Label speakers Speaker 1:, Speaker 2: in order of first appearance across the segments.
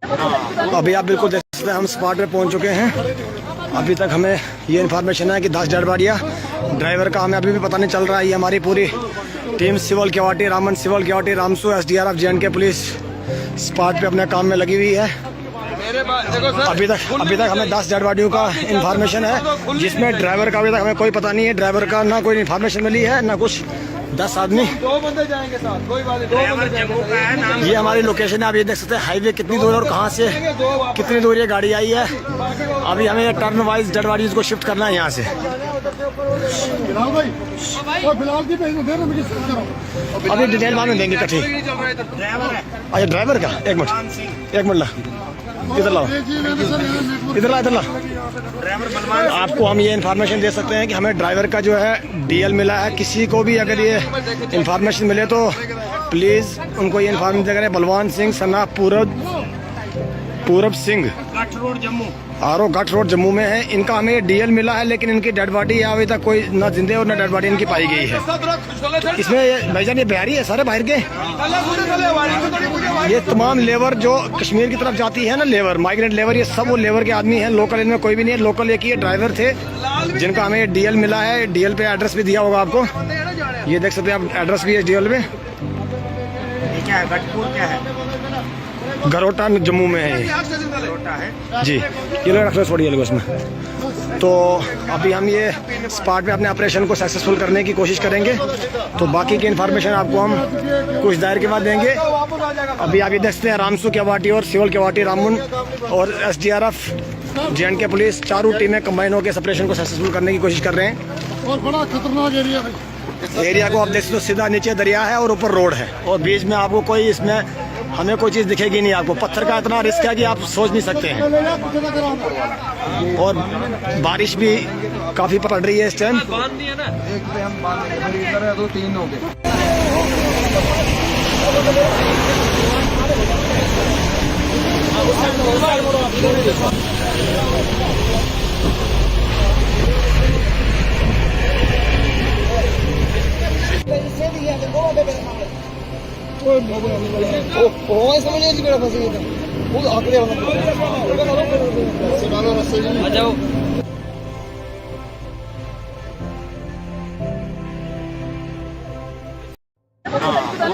Speaker 1: तो अभी आप बिल्कुल देख सकते हैं हम स्पॉट पे पहुंच चुके हैं। अभी तक हमें ये इन्फॉर्मेशन है कि 10 डेड बॉडियाँ, ड्राइवर का हमें अभी भी पता नहीं चल रहा है। ये हमारी पूरी team civil केवाटी, Raman civil केवाटी, Ramsu, SDRF, JNK police spot पे अपने काम में लगी हुई है। अभी तक हमें 10 डेड बॉडियों का इन्फॉर्मेशन है, जिसमें ड्राइवर का अभी तक हमें कोई पता नहीं है। ड्राइवर का ना कोई इन्फॉर्मेशन मिली है ना कुछ। 10 आदमी,
Speaker 2: 2 बंदे जाएंगे साथ, कोई बात नहीं।
Speaker 1: ये हमारी लोकेशन है। आप ये देख सकते हैं हाईवे कितनी दूर है और कहाँ से कितनी दूर ये गाड़ी आई है। अभी हमें टर्न वाइज डेड बॉडीज को शिफ्ट करना है यहाँ से। अभी डिटेल बाद में देंगे इकट्ठी। अच्छा ड्राइवर का एक मिनट ला, इधर लाओ, इधर ला। आपको हम ये इन्फॉर्मेशन दे सकते हैं कि हमें ड्राइवर का जो है DL मिला है। किसी को भी अगर ये इन्फॉर्मेशन मिले तो प्लीज़ उनको ये इन्फॉर्मेशन दे करें। बलवान सिंह सना पूरब सिंह, आरो गठ रोड जम्मू में है। इनका हमें DL मिला है, लेकिन इनकी डेड बॉडी अभी तक कोई ना जिंदे और ना डेड बॉडी इनकी पाई गई है। इसमें भाईजान ये बिहारी है सारे, बाहर के। ये तमाम लेबर जो कश्मीर की तरफ जाती है ना, लेबर, माइग्रेंट लेबर, ये सब वो लेबर के आदमी हैं। लोकल इनमें कोई भी नहीं है। लोकल एक ही ड्राइवर थे जिनका हमें DL मिला है। DL पे एड्रेस भी दिया होगा आपको, ये देख सकते हैं आप, एड्रेस भी है DL पे।
Speaker 3: क्या है गठपुर, क्या है
Speaker 1: गरोटा जम्मू में है ये जी। ये लोग रख छोड़िए लोग उसमें। तो अभी हम ये स्पॉट पे अपने ऑपरेशन को सक्सेसफुल करने की कोशिश करेंगे। तो बाकी की इन्फॉर्मेशन आपको हम कुछ देर के बाद देंगे। अभी आप ये देखते हैं रामसू केवाटी और सिविल केवाटी, रामन और SDRF, JNK पुलिस, चारों टीमें कंबाइन होकर इस ऑपरेशन को सक्सेसफुल करने की कोशिश कर रहे हैं।
Speaker 2: और बड़ा खतरनाक
Speaker 1: एरिया को आप देख सकते हो, सीधा नीचे दरिया है और ऊपर रोड है और बीच में आपको कोई इसमें हमें कोई चीज़ दिखेगी नहीं। आपको पत्थर का इतना रिस्क है कि आप सोच नहीं सकते हैं। और बारिश भी काफ़ी पड़ रही है इस टाइम।
Speaker 2: एक पे हम बांध 2 3 हो गए।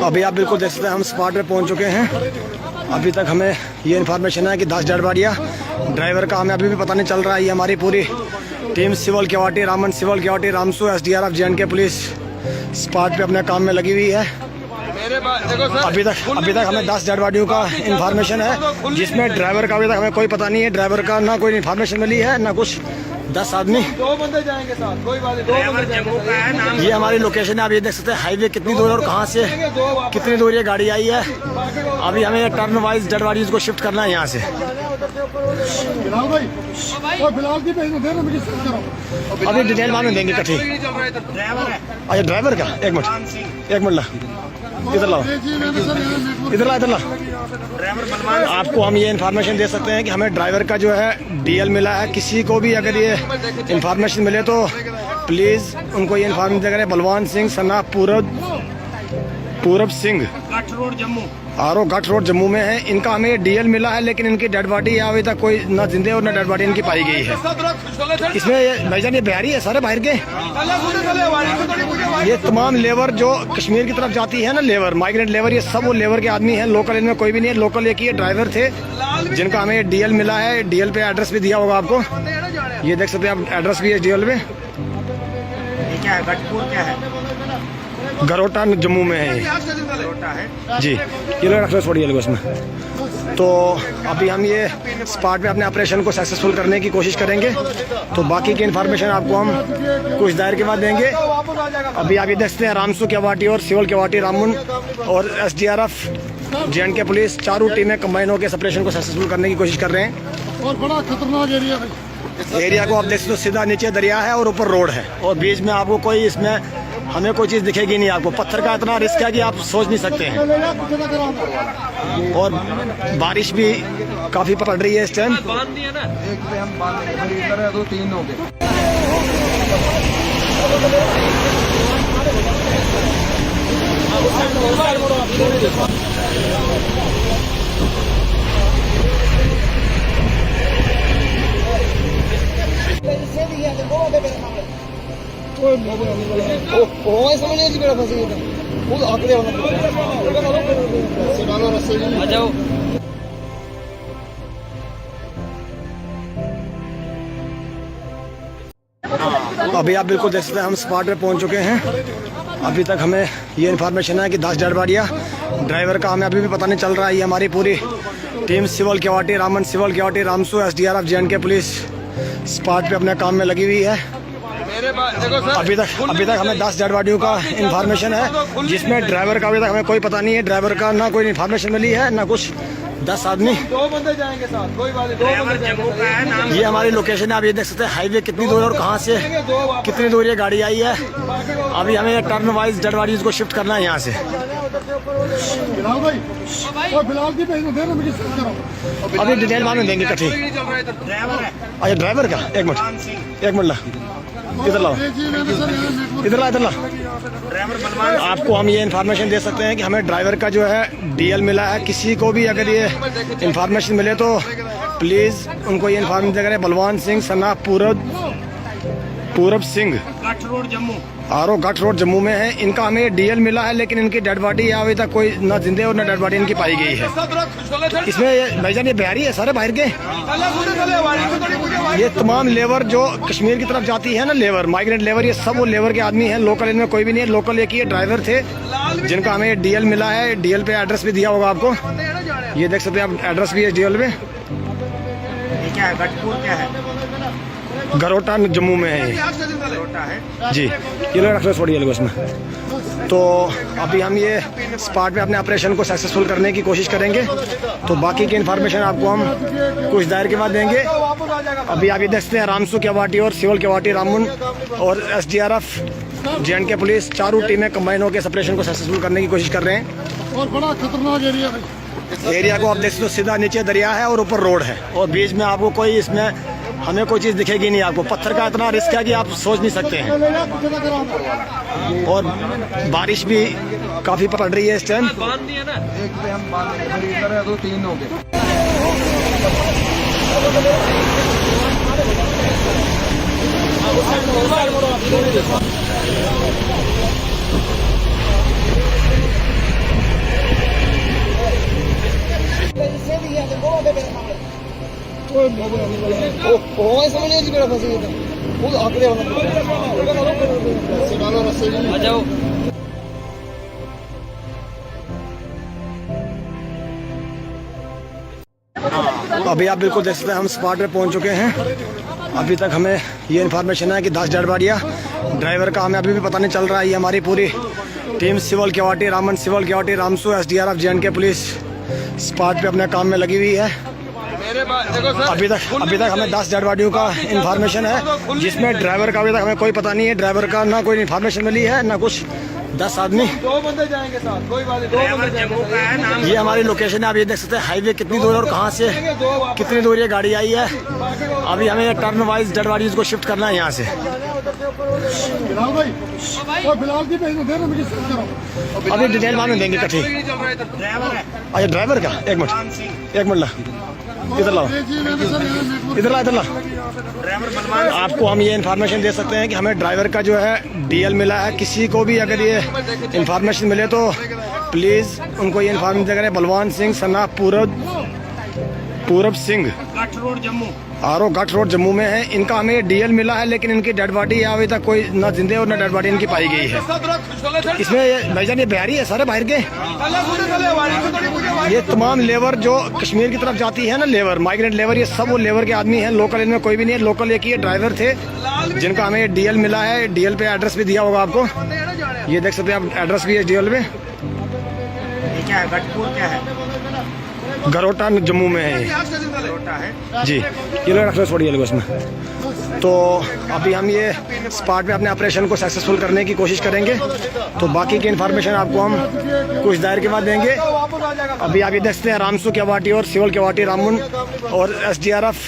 Speaker 1: अभी आप बिल्कुल देख सकते हैं हम स्पॉट पे पहुंच चुके हैं। अभी तक हमें ये इन्फॉर्मेशन है कि 10 डेड बॉडियाँ, ड्राइवर का हमें अभी भी पता नहीं चल रहा है। ये हमारी पूरी team civil केवाटी, Raman civil केवाटी, Ramsu, SDRF, JNK police spot पे अपने काम में लगी हुई है। अभी तक हमें 10 डेड बॉडियों का इन्फॉर्मेशन है, जिसमें ड्राइवर का अभी तक हमें कोई पता नहीं है। ड्राइवर का ना कोई इन्फॉर्मेशन मिली है ना कुछ। 10 आदमी,
Speaker 2: 2 बंदे जाएंगे साथ, कोई बात नहीं।
Speaker 1: ये हमारी लोकेशन है। आप ये देख सकते हैं हाईवे कितनी दूर है और कहाँ से कितनी दूर ये गाड़ी आई है। अभी हमें टर्न वाइज डेड बॉडीज को शिफ्ट करना है यहाँ से। अभी डिटेल बाद में देंगे इकट्ठी। अच्छा ड्राइवर का एक मिनट ला, इधर लाओ, इधर ला। आपको हम ये इन्फॉर्मेशन दे सकते हैं कि हमें ड्राइवर का जो है DL मिला है। किसी को भी अगर ये इन्फॉर्मेशन मिले तो प्लीज़ उनको ये इन्फॉर्मेशन दे करें। बलवान सिंह सना पूरब सिंह, आरो गठ रोड जम्मू में है। इनका हमें DL मिला है, लेकिन इनकी डेड बॉडी अभी तक कोई ना जिंदे और ना डेड बॉडी इनकी पाई गई है। इसमें भाईजान ये बिहारी है सारे, बाहर के। ये तमाम लेबर जो कश्मीर की तरफ जाती है ना, लेबर, माइग्रेंट लेबर, ये सब वो लेबर के आदमी हैं। लोकल इनमें कोई भी नहीं है। लोकल एक ही ड्राइवर थे जिनका हमें DL मिला है। DL पे एड्रेस भी दिया होगा आपको, ये देख सकते हैं आप, एड्रेस भी है DL पे।
Speaker 3: क्या है गठपुर, क्या है
Speaker 1: गरोटा जम्मू में है ये जी। ये लोग रख छोड़िए लोग उसमें। तो अभी हम ये स्पॉट पे अपने ऑपरेशन को सक्सेसफुल करने की कोशिश करेंगे। तो बाकी की इन्फॉर्मेशन आपको हम कुछ देर के बाद देंगे। अभी आप ये देखते हैं रामसू केवाटी और सिविल केवाटी, रामन और SDRF, JNK पुलिस, चारों टीमें कंबाइन होकर इस ऑपरेशन को सक्सेसफुल करने की कोशिश कर रहे हैं।
Speaker 2: और बड़ा खतरनाक
Speaker 1: एरिया को आप देख सकते हो, सीधा नीचे दरिया है और ऊपर रोड है और बीच में आपको कोई इसमें हमें कोई चीज़ दिखेगी नहीं। आपको पत्थर का इतना रिस्क है कि आप सोच नहीं सकते हैं। और बारिश भी काफ़ी पड़ रही है इस टाइम।
Speaker 2: एक पे हम बांध 2 3 हो गए।
Speaker 1: अभी आप बिल्कुल देख सकते हैं हम स्पॉट पे पहुंच चुके हैं। अभी तक हमें ये इन्फॉर्मेशन है कि 10 डेड बॉडियाँ, ड्राइवर का हमें अभी भी पता नहीं चल रहा है। ये हमारी पूरी team civil केवाटी, Raman civil केवाटी, Ramsu, SDRF, JNK police spot पे अपने काम में लगी हुई है। अभी तक हमें 10 डेड बॉडियों का इन्फॉर्मेशन है, जिसमें ड्राइवर का अभी तक हमें कोई पता नहीं है। ड्राइवर का ना कोई इन्फॉर्मेशन मिली है ना कुछ। 10 आदमी,
Speaker 2: 2 बंदे जाएंगे साथ, कोई बात नहीं, 2 बंदे
Speaker 3: जम्मू का है नाम।
Speaker 1: ये हमारी लोकेशन है। आप ये देख सकते हैं हाईवे कितनी दूर है और कहाँ से कितनी दूर ये गाड़ी आई है। अभी हमें टर्न वाइज डेड बॉडीज को शिफ्ट करना है यहाँ से। अभी डिटेल बाद में देंगे इकट्ठी।
Speaker 3: ड्राइवर है
Speaker 1: अच्छा ड्राइवर का, एक मिनट ला, इधर लाओ, इधर ला।
Speaker 3: ड्राइवर बलवान
Speaker 1: आपको हम ये इन्फॉर्मेशन दे सकते हैं कि हमें ड्राइवर का जो है DL मिला है। किसी को भी अगर ये इन्फॉर्मेशन मिले तो प्लीज़ उनको ये इन्फॉर्मेशन करें। बलवान सिंह सना Purab Singh,
Speaker 3: Gath road Jammu.
Speaker 1: RO Gath road Jammu में है। इनका हमें DL मिला है, लेकिन इनकी डेड बॉडी अभी तक कोई ना जिंदे और ना डेड बॉडी इनकी पाई गई है। इसमें भाईजान ये बिहारी है सारे बाहर के। ये तमाम लेबर जो कश्मीर की तरफ जाती है ना, लेबर, माइग्रेंट लेबर, ये सब वो लेबर के आदमी हैं। लोकल इनमें कोई भी नहीं है। लोकल एक ही ड्राइवर थे जिनका हमें DL मिला है। DL पे एड्रेस भी दिया होगा आपको, ये देख सकते हैं आप, एड्रेस भी है DL पे।
Speaker 3: ये क्या है, गठपुर क्या है?
Speaker 1: गरोटा जम्मू में है ये।
Speaker 3: गरोटा है
Speaker 1: जी, ये लोग रख लो, छोड़िए लोग इसमें। तो अभी हम ये स्पॉट पे अपने ऑपरेशन को सक्सेसफुल करने की कोशिश करेंगे। तो बाकी की इन्फॉर्मेशन आपको हम कुछ देर के बाद देंगे। अभी आप ये देखते हैं रामसू केवाटी और सिविल केवाटी, रामन और SDRF, JNK पुलिस, चारों टीमें कंबाइन होकर इस ऑपरेशन को सक्सेसफुल करने की कोशिश कर रहे हैं।
Speaker 2: और बड़ा खतरनाक एरिया
Speaker 1: को आप देख सकते हो, सीधा नीचे दरिया है और ऊपर रोड है, और बीच में आपको कोई इसमें हमें कोई चीज़ दिखेगी नहीं आपको। पत्थर का इतना रिस्क है कि आप सोच नहीं सकते हैं। और बारिश भी काफ़ी पड़ रही है इस टाइम।
Speaker 2: एक पे हम बांधेंगे, फिर इधर है तो 3 हो गए।
Speaker 1: अभी आप बिल्कुल देख सकते हैं हम स्पॉट पे पहुंच चुके हैं। अभी तक हमें ये इन्फॉर्मेशन है कि 10 डेड बॉडियाँ, ड्राइवर का हमें अभी भी पता नहीं चल रहा है। ये हमारी पूरी team civil केवाटी, Raman civil केवाटी, Ramsu, SDRF, JNK police spot पे अपने काम में लगी हुई है। अभी तक हमें 10 डेड बॉडियों का इन्फॉर्मेशन है, जिसमें ड्राइवर का अभी तक हमें कोई पता नहीं है। ड्राइवर का ना कोई इन्फॉर्मेशन मिली है ना कुछ। 10 आदमी,
Speaker 2: 2 बंदे जाएंगे साथ, कोई बात नहीं, 2
Speaker 3: ड्राइवर
Speaker 2: बंदे
Speaker 3: जम्मू का है नाम।
Speaker 1: ये हमारी लोकेशन है। आप ये देख सकते हैं हाईवे कितनी दूर है और कहाँ से कितनी दूर ये गाड़ी आई है। अभी हमें टर्न वाइज डेड बॉडीज को शिफ्ट करना है यहाँ से। अभी डिटेल बाद में देंगे इकट्ठी।
Speaker 3: ड्राइवर है
Speaker 1: अच्छा ड्राइवर का, एक मिनट ला, इधर लाओ, इधर ला।
Speaker 3: ड्राइवर बलवान
Speaker 1: आपको हम ये इन्फॉर्मेशन दे सकते हैं कि हमें ड्राइवर का जो है DL मिला है। किसी को भी अगर ये इन्फॉर्मेशन मिले तो प्लीज़ उनको ये इन्फॉर्मेशन करें। बलवान सिंह सना Purab Singh,
Speaker 3: Gath road Jammu.
Speaker 1: RO Gath road Jammu में है। इनका हमें DL मिला है, लेकिन इनकी डेड बॉडी अभी तक कोई ना जिंदे और ना डेड बॉडी इनकी पाई गई है। इसमें भाईजान ये बिहारी है सारे बाहर के। ये तमाम लेबर जो कश्मीर की तरफ जाती है ना, लेबर, माइग्रेंट लेबर, ये सब वो लेबर के आदमी हैं। लोकल इनमें कोई भी नहीं है। लोकल एक ही ड्राइवर थे जिनका हमें DL मिला है। DL पे एड्रेस भी दिया होगा आपको, ये देख सकते हैं आप, एड्रेस भी है DL पे।
Speaker 3: ये क्या है, गठपुर क्या है?
Speaker 1: गरोटा जम्मू में है ये।
Speaker 3: गरोटा है
Speaker 1: जी, ये लोग रख लो, छोड़िए लोग इसमें। तो अभी हम ये स्पॉट पे अपने ऑपरेशन को सक्सेसफुल करने की कोशिश करेंगे। तो बाकी की इन्फॉर्मेशन आपको हम कुछ देर के बाद देंगे। अभी आप ये देखते हैं रामसू केवाटी और सिविल केवाटी, रामन और SDRF,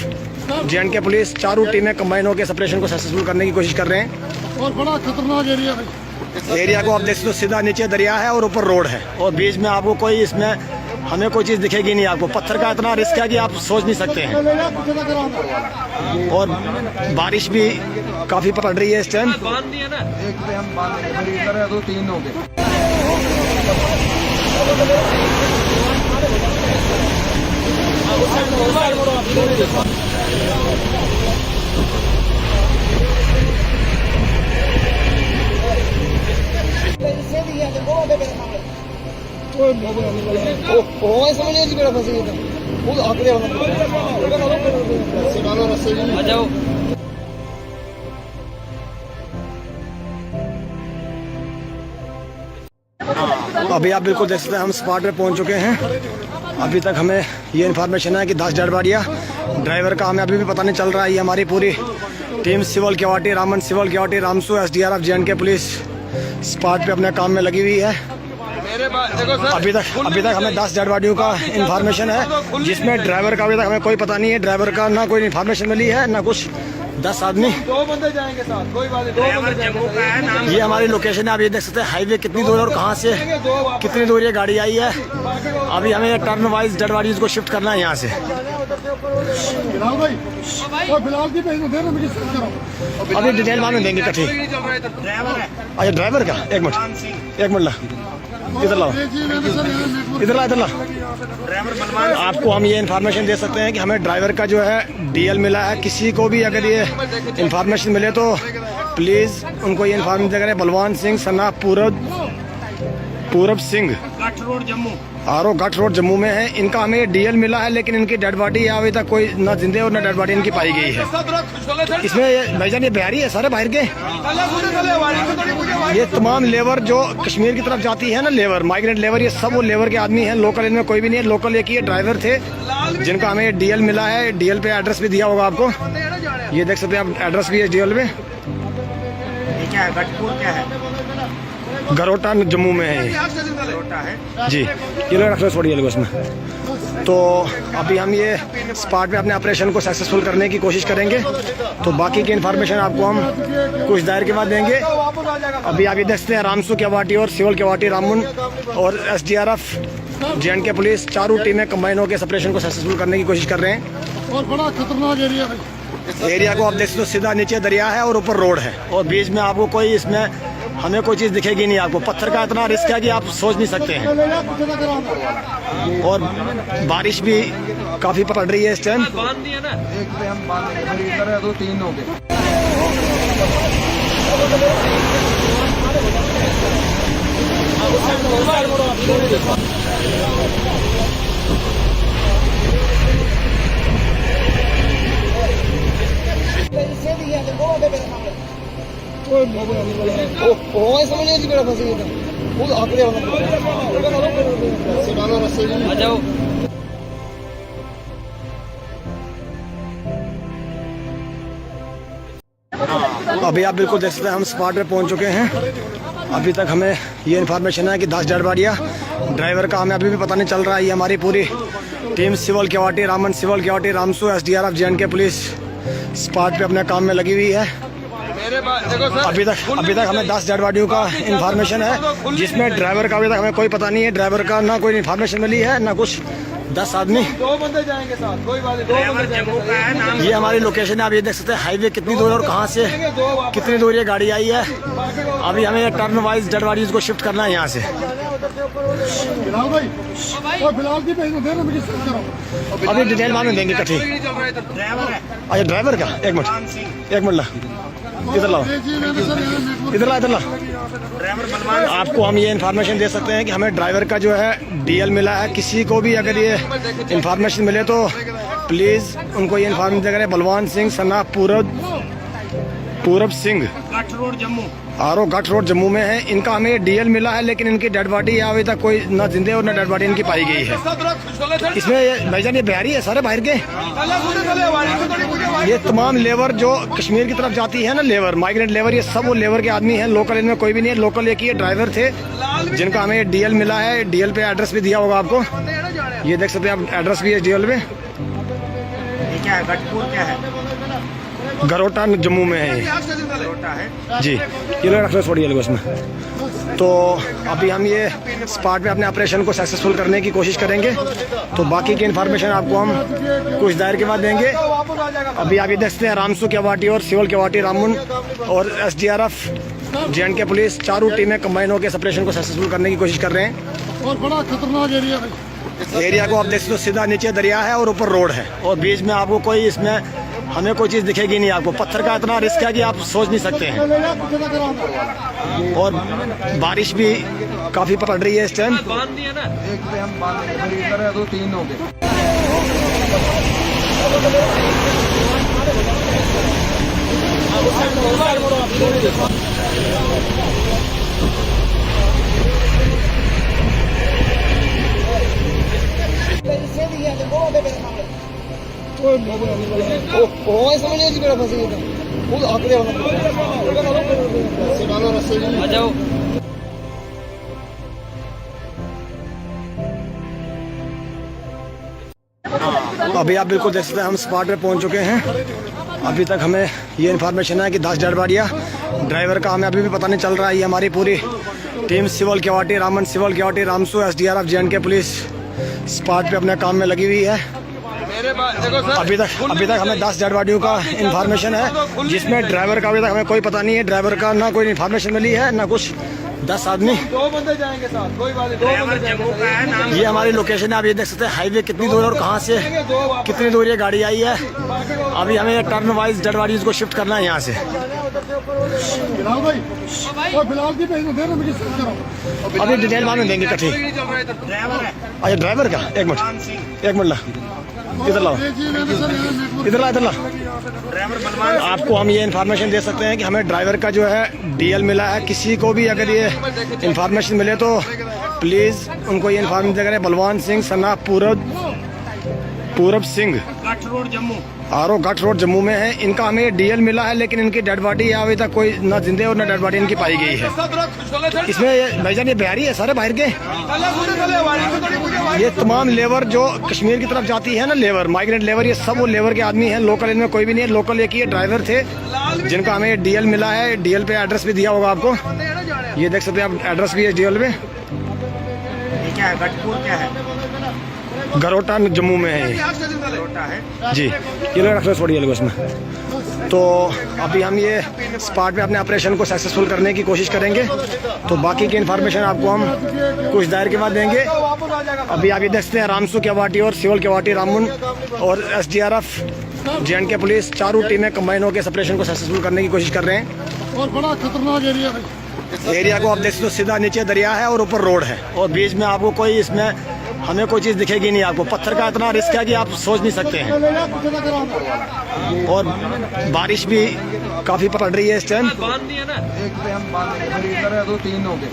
Speaker 1: JNK पुलिस, चारों टीमें कंबाइन होकर इस ऑपरेशन को सक्सेसफुल करने की कोशिश कर रहे हैं।
Speaker 2: और बड़ा खतरनाक एरिया
Speaker 1: को आप देख सकते हो, सीधा नीचे दरिया है और ऊपर रोड है, और बीच में आपको कोई इसमें हमें कोई चीज़ दिखेगी नहीं आपको। पत्थर का इतना रिस्क है कि आप सोच नहीं सकते हैं। और बारिश भी काफ़ी पड़ रही है इस टाइम।
Speaker 2: एक पे हम बांध देंगे, फिर इधर है तो 3 हो गए।
Speaker 1: अभी आप बिल्कुल देख सकते हैं हम स्पॉट पे पहुंच चुके हैं। अभी तक हमें ये इन्फॉर्मेशन है कि 10 डेड बॉडियाँ, ड्राइवर का हमें अभी भी पता नहीं चल रहा है। ये हमारी पूरी team civil केवाटी, Raman civil केवाटी, Ramsu, SDRF, JNK police spot पे अपने काम में लगी हुई है। अभी तक हमें 10 डेड बॉडियों का इन्फॉर्मेशन है, जिसमें ड्राइवर का अभी तक हमें कोई पता नहीं है। ड्राइवर का ना कोई इन्फॉर्मेशन मिली है ना कुछ। 10 आदमी,
Speaker 2: 2 बंदे जाएंगे साथ, कोई बात नहीं। 2
Speaker 3: ड्राइवर
Speaker 2: बंदे
Speaker 3: जम्मू का है, नाम
Speaker 1: ये हमारी लोकेशन है। आप ये देख सकते हैं हाईवे कितनी दूर है और कहाँ से कितनी दूर ये गाड़ी आई है। अभी हमें टर्न वाइज डेड बॉडीज को शिफ्ट करना है यहाँ से। अभी डिटेल मालूम देंगे इकट्ठी।
Speaker 3: ड्राइवर है
Speaker 1: अच्छा ड्राइवर का एक
Speaker 3: बलवान सिंह।
Speaker 1: मिनट ला, इधर लाओ, इधर ला।
Speaker 3: ड्राइवर बलवान
Speaker 1: आपको हम ये इन्फॉर्मेशन दे सकते हैं कि हमें ड्राइवर का जो है DL मिला है। किसी को भी अगर ये इन्फॉर्मेशन मिले तो प्लीज़ उनको ये इन्फॉर्मेशन करें। बलवान सिंह सना Purab Singh,
Speaker 3: Gath road Jammu.
Speaker 1: RO Gath road Jammu में है। इनका हमें DL मिला है, लेकिन इनकी डेड बॉडी अभी तक कोई ना जिंदे और ना डेड बॉडी इनकी पाई गई है। इसमें भाईजान ये बिहारी है, सारे बाहर के। ये तमाम लेबर जो कश्मीर की तरफ जाती है ना, लेबर, माइग्रेंट लेबर, ये सब वो लेबर के आदमी हैं। लोकल इनमें कोई भी नहीं है। लोकल एक ही ड्राइवर थे जिनका हमें DL मिला है। DL पे एड्रेस भी दिया होगा आपको, ये देख सकते हैं आप, एड्रेस भी है DL पे।
Speaker 3: ये क्या है, गठपुर क्या है?
Speaker 1: गरोटा जम्मू में है ये।
Speaker 3: गठरोटा है
Speaker 1: जी, ये लोग रख लो, छोड़िए लोग उसमें। तो अभी हम ये स्पॉट पे अपने ऑपरेशन को सक्सेसफुल करने की कोशिश करेंगे। तो बाकी की इन्फॉर्मेशन आपको हम कुछ देर के बाद देंगे। अभी आप ये देखते हैं रामसू केवाटी और सिविल केवाटी, रामन और SDRF, JNK पुलिस, चारों टीमें कंबाइन होकर इस ऑपरेशन को सक्सेसफुल करने की कोशिश कर रहे हैं।
Speaker 2: और बड़ा खतरनाक एरिया है।
Speaker 1: एरिया को आप देख सकते हो, सीधा नीचे दरिया है और ऊपर रोड है, और बीच में आपको कोई, इसमें हमें कोई चीज़ दिखेगी नहीं आपको। पत्थर का इतना रिस्क है कि आप सोच नहीं सकते हैं। और बारिश भी काफ़ी पड़ रही है इस टाइम।
Speaker 2: एक पे हम बांध देंगे, फिर इधर है तो 3 हो गए।
Speaker 1: अभी आप बिल्कुल देख सकते हैं हम स्पॉट पे पहुंच चुके हैं। अभी तक हमें ये इन्फॉर्मेशन है कि 10 डेड बॉडियाँ, ड्राइवर का हमें अभी भी पता नहीं चल रहा है। ये हमारी पूरी team civil केवाटी, Raman civil केवाटी, Ramsu, SDRF, JNK police spot पे अपने काम में लगी हुई है। अभी तक हमें 10 डेड बॉडियों का इन्फॉर्मेशन है, जिसमें ड्राइवर का अभी तक हमें कोई पता नहीं है। ड्राइवर का ना कोई इन्फॉर्मेशन मिली है ना कुछ। 10 आदमी,
Speaker 2: 2 बंदे जाएंगे साथ, कोई बात नहीं। 2
Speaker 3: ड्राइवर
Speaker 2: बंदे
Speaker 3: जम्मू का है, नाम
Speaker 1: ये हमारी लोकेशन है। आप ये देख सकते हैं हाईवे कितनी दूर है और कहाँ से कितनी दूर ये गाड़ी आई है। अभी हमें टर्न वाइज डेड बॉडीज को शिफ्ट करना है यहाँ से। अभी डिटेल मालूम देंगे इकट्ठी।
Speaker 3: ड्राइवर है
Speaker 1: अच्छा ड्राइवर का एक
Speaker 3: बलवान सिंह।
Speaker 1: मिनट ला, इधर लाओ, इधर ला।
Speaker 3: ड्राइवर बलवान
Speaker 1: आपको हम ये इन्फॉर्मेशन दे सकते हैं कि हमें ड्राइवर का जो है DL मिला है। किसी को भी अगर ये इन्फॉर्मेशन मिले तो प्लीज़ उनको ये इन्फॉर्मेशन करें। बलवान सिंह सना Purab Singh,
Speaker 3: Gath road Jammu.
Speaker 1: RO Gath road Jammu में है। इनका हमें DL मिला है, लेकिन इनकी डेड बॉडी अभी तक कोई ना जिंदे और ना डेड बॉडी इनकी पाई गई है। इसमें भाईजान ये बिहारी है, सारे बाहर के। ये तमाम लेबर जो कश्मीर की तरफ जाती है ना, लेबर, माइग्रेंट लेबर, ये सब वो लेबर के आदमी हैं। लोकल इनमें कोई भी नहीं है। लोकल एक ही ड्राइवर थे जिनका हमें DL मिला है। DL पे एड्रेस भी दिया होगा आपको, ये देख सकते हैं आप, एड्रेस भी है DL पे।
Speaker 3: ये क्या क्या है गठपुर क्या है
Speaker 1: गरोटा जम्मू में है ये।
Speaker 3: छोटा है
Speaker 1: जी ये लोग रख लो, छोड़िए लोग उसमें। तो अभी हम ये स्पॉट में अपने ऑपरेशन को सक्सेसफुल करने की कोशिश करेंगे। तो बाकी की इन्फॉर्मेशन आपको हम कुछ देर के बाद देंगे। अभी आप ये देखते हैं रामसू केवाटी और सिवल केवाटी रामन और SDRF JNK पुलिस चारों टीमें कंबाइन होकर इस ऑपरेशन को सक्सेसफुल करने की कोशिश कर रहे हैं।
Speaker 4: और बड़ा खतरनाक एरिया है।
Speaker 1: इस एरिया को आप देख सकते हो, सीधा नीचे दरिया है और ऊपर रोड है और बीच में आपको कोई इसमें हमें कोई चीज़ दिखेगी नहीं। आपको पत्थर का इतना रिस्क है कि आप सोच नहीं सकते हैं। और बारिश भी काफ़ी पड़ रही है इस टाइम।
Speaker 2: एक पे हम बांध देंगे, फिर इधर है तो 3 हो गए।
Speaker 1: अभी आप बिल्कुल देख सकते हैं हम स्पॉट पे पहुंच चुके हैं। अभी तक हमें ये इन्फॉर्मेशन है कि 10 डेड बॉडियाँ, ड्राइवर का हमें अभी भी पता नहीं चल रहा है। ये हमारी पूरी team civil केवाटी Raman, civil केवाटी Ramsu, SDRF JNK police spot पे अपने काम में लगी हुई है। अभी तक हमें 10 डेड बॉडियों का इन्फॉर्मेशन है, जिसमें ड्राइवर का अभी तक हमें कोई पता नहीं है। ड्राइवर का ना कोई इन्फॉर्मेशन मिली है ना कुछ। 10 आदमी
Speaker 2: 2 बंदे जाएंगे साथ, कोई बात नहीं। 2
Speaker 3: ड्राइवर
Speaker 2: बंदे
Speaker 3: जम्मू का है नाम
Speaker 1: ये हमारी लोकेशन है। आप ये देख सकते हैं हाईवे कितनी दूर है और कहाँ से कितनी दूर ये गाड़ी आई है। अभी हमें टर्न वाइज डेड बॉडीज को शिफ्ट करना है यहाँ से।
Speaker 4: बिलाल भाई और बिलाल की भेज दे ना, मुझे शिफ्ट करो।
Speaker 1: अभी डिटेल मालूम देंगे इकट्ठी।
Speaker 3: ड्राइवर है
Speaker 1: अच्छा ड्राइवर का एक
Speaker 3: बलवान
Speaker 1: मिनट,
Speaker 3: सिंह
Speaker 1: एक मिनट ला, इधर लाओ,
Speaker 4: जी मैंने सर यहाँ नेटवर्क
Speaker 1: इधर ला, इधर ला।
Speaker 3: ड्राइवर बलवान
Speaker 1: आपको हम ये इन्फॉर्मेशन दे सकते हैं कि हमें ड्राइवर का जो है DL मिला है। किसी को भी अगर ये इन्फॉर्मेशन मिले तो प्लीज़ उनको ये इन्फॉर्मेशन करें। बलवान सिंह सना Purab Singh
Speaker 3: Gath road Jammu
Speaker 1: RO Gath road Jammu में है। इनका हमें DL मिला है, लेकिन इनकी डेड बॉडी अभी तक कोई ना जिंदे और ना डेड बॉडी इनकी पाई गई है। इसमें भाईजान ये बिहारी है सारे बाहर के। ये तमाम लेबर जो कश्मीर की तरफ जाती है ना, लेबर माइग्रेंट लेबर, ये सब वो लेबर के आदमी हैं। लोकल इनमें कोई भी नहीं है। लोकल एक ही ड्राइवर थे जिनका हमें DL मिला है। DL पे एड्रेस भी दिया होगा आपको, ये देख सकते हैं आप, एड्रेस भी है DL पे।
Speaker 3: ये क्या है गठपुर क्या है
Speaker 1: गरोटा जम्मू में है ये।
Speaker 3: छोटा है
Speaker 1: जी ये लोग रख लो, छोड़िए लोग उसमें। तो अभी हम ये स्पॉट में अपने ऑपरेशन को सक्सेसफुल करने की कोशिश करेंगे। तो बाकी की इन्फॉर्मेशन आपको हम कुछ देर के बाद देंगे। अभी आप ये देखते हैं रामसू केवाटी और सिवल केवाटी रामन और SDRF JNK पुलिस चारों टीमें कंबाइन होकर इस ऑपरेशन को सक्सेसफुल करने की कोशिश कर रहे हैं।
Speaker 4: और बड़ा खतरनाक एरिया है।
Speaker 1: इस एरिया को आप देख सकते हो, सीधा नीचे दरिया है और ऊपर रोड है और बीच में आपको कोई इसमें हमें कोई चीज़ दिखेगी नहीं। आपको पत्थर का इतना रिस्क है कि आप सोच नहीं सकते हैं। और बारिश भी काफ़ी पड़ रही है इस टाइम।
Speaker 2: एक पे हम बांध देंगे, फिर इधर है तो 3 हो गए।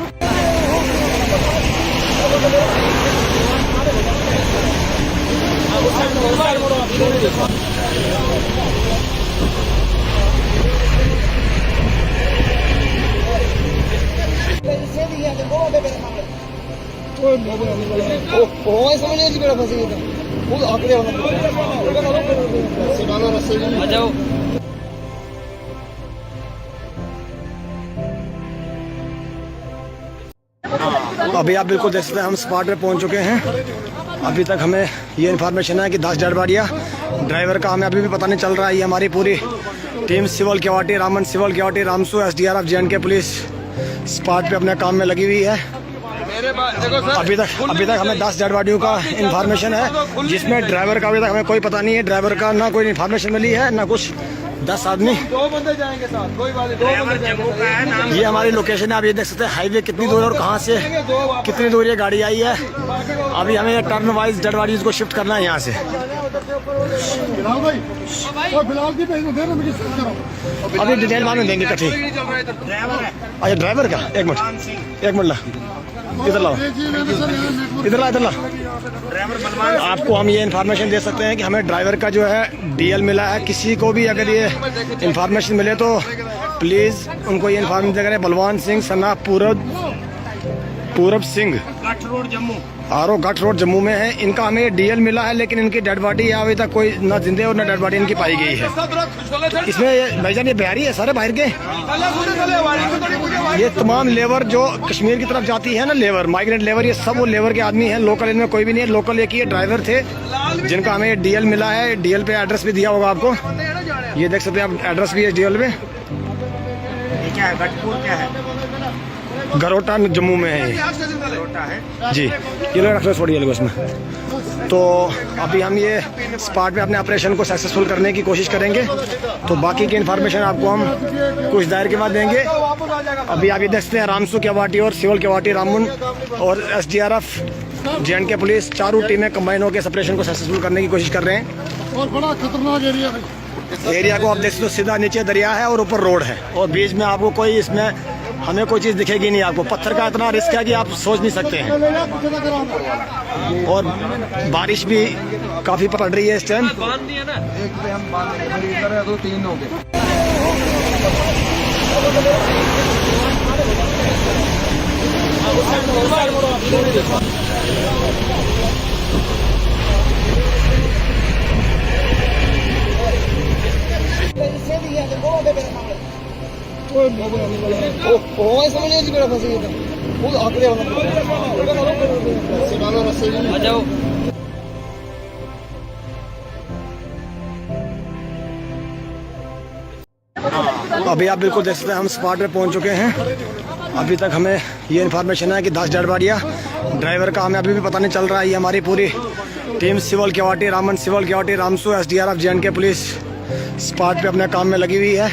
Speaker 1: अभी आप बिल्कुल देख सकते हैं हम स्पॉट पे पहुंच चुके हैं। अभी तक हमें ये इन्फॉर्मेशन है कि 10 डेड बॉडियाँ, ड्राइवर का हमें अभी भी पता नहीं चल रहा है। ये हमारी पूरी team civil केवाटी Raman, civil केवाटी Ramsu, SDRF JNK police spot पे अपने काम में लगी हुई है। अभी तक हमें 10 डेड बॉडियों का इन्फॉर्मेशन है, जिसमें ड्राइवर का अभी तक हमें कोई पता नहीं है। ड्राइवर का ना कोई इन्फॉर्मेशन मिली है ना कुछ। 10 आदमी
Speaker 2: 2 बंदे जाएंगे साथ, कोई बात नहीं। 2
Speaker 3: ड्राइवर
Speaker 2: बंदे
Speaker 3: जम्मू का है नाम
Speaker 1: ये हमारी लोकेशन है। आप ये देख सकते हैं हाईवे कितनी दूर है और कहाँ से कितनी दूर ये गाड़ी आई है। अभी हमें टर्न वाइज डेड बॉडीज को शिफ्ट करना है यहाँ से।
Speaker 4: बिलाल भाई और बिलाल की भेज दे ना, मुझे शिफ्ट करो।
Speaker 1: अभी डिटेल मालूम देंगे इकट्ठी।
Speaker 3: ड्राइवर है
Speaker 1: अच्छा ड्राइवर का एक
Speaker 3: बलवान
Speaker 1: मिनट,
Speaker 3: सिंह
Speaker 1: एक मिनट ला, इधर लाओ,
Speaker 4: जी मैंने सर यहाँ नेटवर्क
Speaker 1: इधर ला, इधर ला।
Speaker 3: ड्राइवर बलवान
Speaker 1: आपको हम ये इन्फॉर्मेशन दे सकते हैं कि हमें ड्राइवर का जो है DL मिला है। किसी को भी अगर ये इन्फॉर्मेशन मिले तो प्लीज़ उनको ये इन्फॉर्मेशन करें। बलवान सिंह सना पूरब सिंह
Speaker 3: गठ रोड जम्मू
Speaker 1: आरो घाट रोड जम्मू में है। इनका हमें डीएल मिला है, लेकिन इनकी डेड बॉडी अभी तक कोई ना जिंदे और ना डेड बॉडी इनकी पाई गई है। इसमें भाईजान ये बिहारी है सारे बाहर के। ये तमाम लेबर जो कश्मीर की तरफ जाती है ना, लेबर माइग्रेंट लेबर, ये सब वो लेबर के आदमी हैं। लोकल इनमें कोई भी नहीं है। लोकल एक ही ड्राइवर थे जिनका हमें डीएल मिला है। डीएल पे एड्रेस भी दिया होगा आपको, ये देख सकते हैं आप, एड्रेस भी है डीएल पे।
Speaker 3: ये क्या है, गठपुर क्या है?
Speaker 1: गरोटा जम्मू में है ये।
Speaker 3: गरोटा है
Speaker 1: जी, ये लोग रख छोड़िए लोग उसमें। तो अभी हम ये स्पॉट पे अपने ऑपरेशन को सक्सेसफुल करने की कोशिश करेंगे। तो बाकी की इन्फॉर्मेशन आपको हम कुछ देर के बाद देंगे। अभी आप ये देखते हैं रामसू केवाटी और सिविल केवाटी रामबन और SDRF JNK पुलिस चारों टीमें कंबाइन होकर इस ऑपरेशन को सक्सेसफुल करने की कोशिश कर रहे हैं।
Speaker 4: और बड़ा खतरनाक एरिया है।
Speaker 1: एरिया को आप देख सकते हो, सीधा नीचे दरिया है और ऊपर रोड है और बीच में आपको कोई इसमें हमें कोई चीज़ दिखेगी नहीं आपको। पत्थर का इतना रिस्क है कि आप सोच नहीं सकते हैं। और बारिश भी काफ़ी पड़ रही है इस टाइम।
Speaker 2: एक पे हम बांध देंगे, फिर इधर है तो 3 हो गए।
Speaker 1: अभी आप बिल्कुल देख सकते हैं हम स्पॉट पे पहुंच चुके हैं। अभी तक हमें ये इन्फॉर्मेशन है कि 10 डेड बॉडियाँ, ड्राइवर का हमें अभी भी पता नहीं चल रहा है। ये हमारी पूरी team civil केवाटी Raman, civil केवाटी Ramsu, SDRF JNK police spot पे अपने काम में लगी हुई है।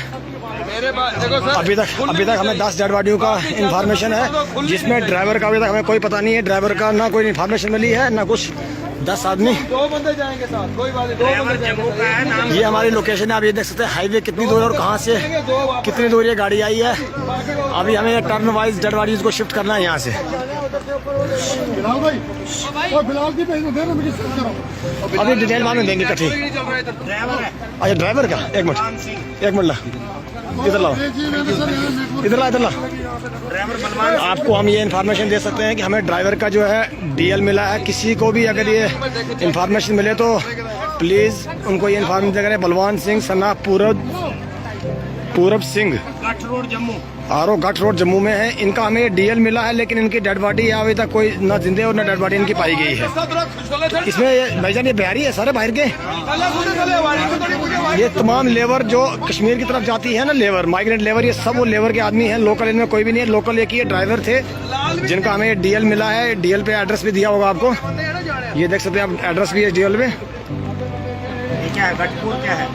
Speaker 1: अभी तक हमें 10 डेड बॉडियों का इन्फॉर्मेशन है, जिसमें ड्राइवर का अभी तक हमें कोई पता नहीं है। ड्राइवर का ना कोई इन्फॉर्मेशन मिली है ना कुछ। 10 आदमी,
Speaker 2: 2 बंदे जाएंगे साथ, कोई बात नहीं। 2
Speaker 3: ड्राइवर
Speaker 2: बंदे
Speaker 3: जम्मू का है, नाम
Speaker 1: ये हमारी लोकेशन है। आप ये देख सकते हैं हाईवे कितनी दूर है और कहाँ से कितनी दूर ये गाड़ी आई है। अभी हमें टर्न वाइज डेड बॉडीज को शिफ्ट करना है यहाँ से।
Speaker 4: बिलाल भाई, और बिलाल की भेज दे ना, मुझे सेंड करो।
Speaker 1: अभी डिटेल बाद में देंगे इकट्ठी।
Speaker 3: ड्राइवर है
Speaker 1: अच्छा ड्राइवर का, एक मिनट ला, इधर लाओ, इधर ला।
Speaker 3: ड्राइवर बलवान
Speaker 1: आपको हम ये इन्फॉर्मेशन दे सकते हैं कि हमें ड्राइवर का जो है डीएल मिला है। किसी को भी अगर ये इन्फॉर्मेशन मिले तो प्लीज़ उनको ये इन्फॉर्मेशन करें। बलवान सिंह सना पूरब सिंह,
Speaker 3: गठ रोड जम्मू।
Speaker 1: आरो घाट रोड जम्मू में है। इनका हमें डीएल मिला है, लेकिन इनकी डेड बॉडी अभी तक कोई ना जिंदे और ना डेड बॉडी इनकी पाई गई है। इसमें भाईजान ये बिहारी है सारे बाहर के। ये तमाम लेबर जो कश्मीर की तरफ जाती है ना, लेबर माइग्रेंट लेबर, ये सब वो लेबर के आदमी हैं। लोकल इनमें कोई भी नहीं है। लोकल एक ही ड्राइवर थे जिनका हमें डीएल मिला है। डीएल पे एड्रेस भी दिया होगा आपको, ये देख सकते हैं आप, एड्रेस भी है डीएल पे।
Speaker 3: ये क्या है, गठपुर क्या है?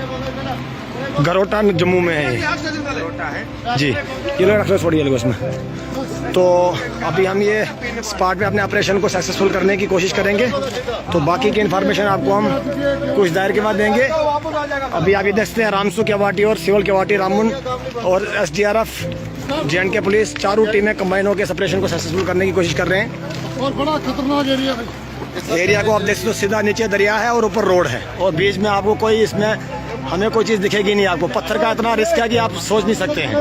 Speaker 1: गरोटा जम्मू में है ये।
Speaker 3: गरोटा है
Speaker 1: जी, ये लोग रख छोड़िए लोग उसमें। तो अभी हम ये स्पॉट पे अपने ऑपरेशन को सक्सेसफुल करने की कोशिश करेंगे। तो बाकी की इन्फॉर्मेशन आपको हम कुछ देर के बाद देंगे। अभी आप ये देखते हैं रामसू केवाटी और सिविल केवाटी रामबन और SDRF JNK पुलिस चारों टीमें कंबाइन होकर इस ऑपरेशन को सक्सेसफुल करने की कोशिश कर रहे हैं।
Speaker 4: और बड़ा खतरनाक एरिया है।
Speaker 1: एरिया को आप देख सकते हो, सीधा नीचे दरिया है और ऊपर रोड है और बीच में आपको कोई इसमें हमें कोई चीज़ दिखेगी नहीं आपको। पत्थर का इतना रिस्क है कि आप सोच नहीं सकते हैं।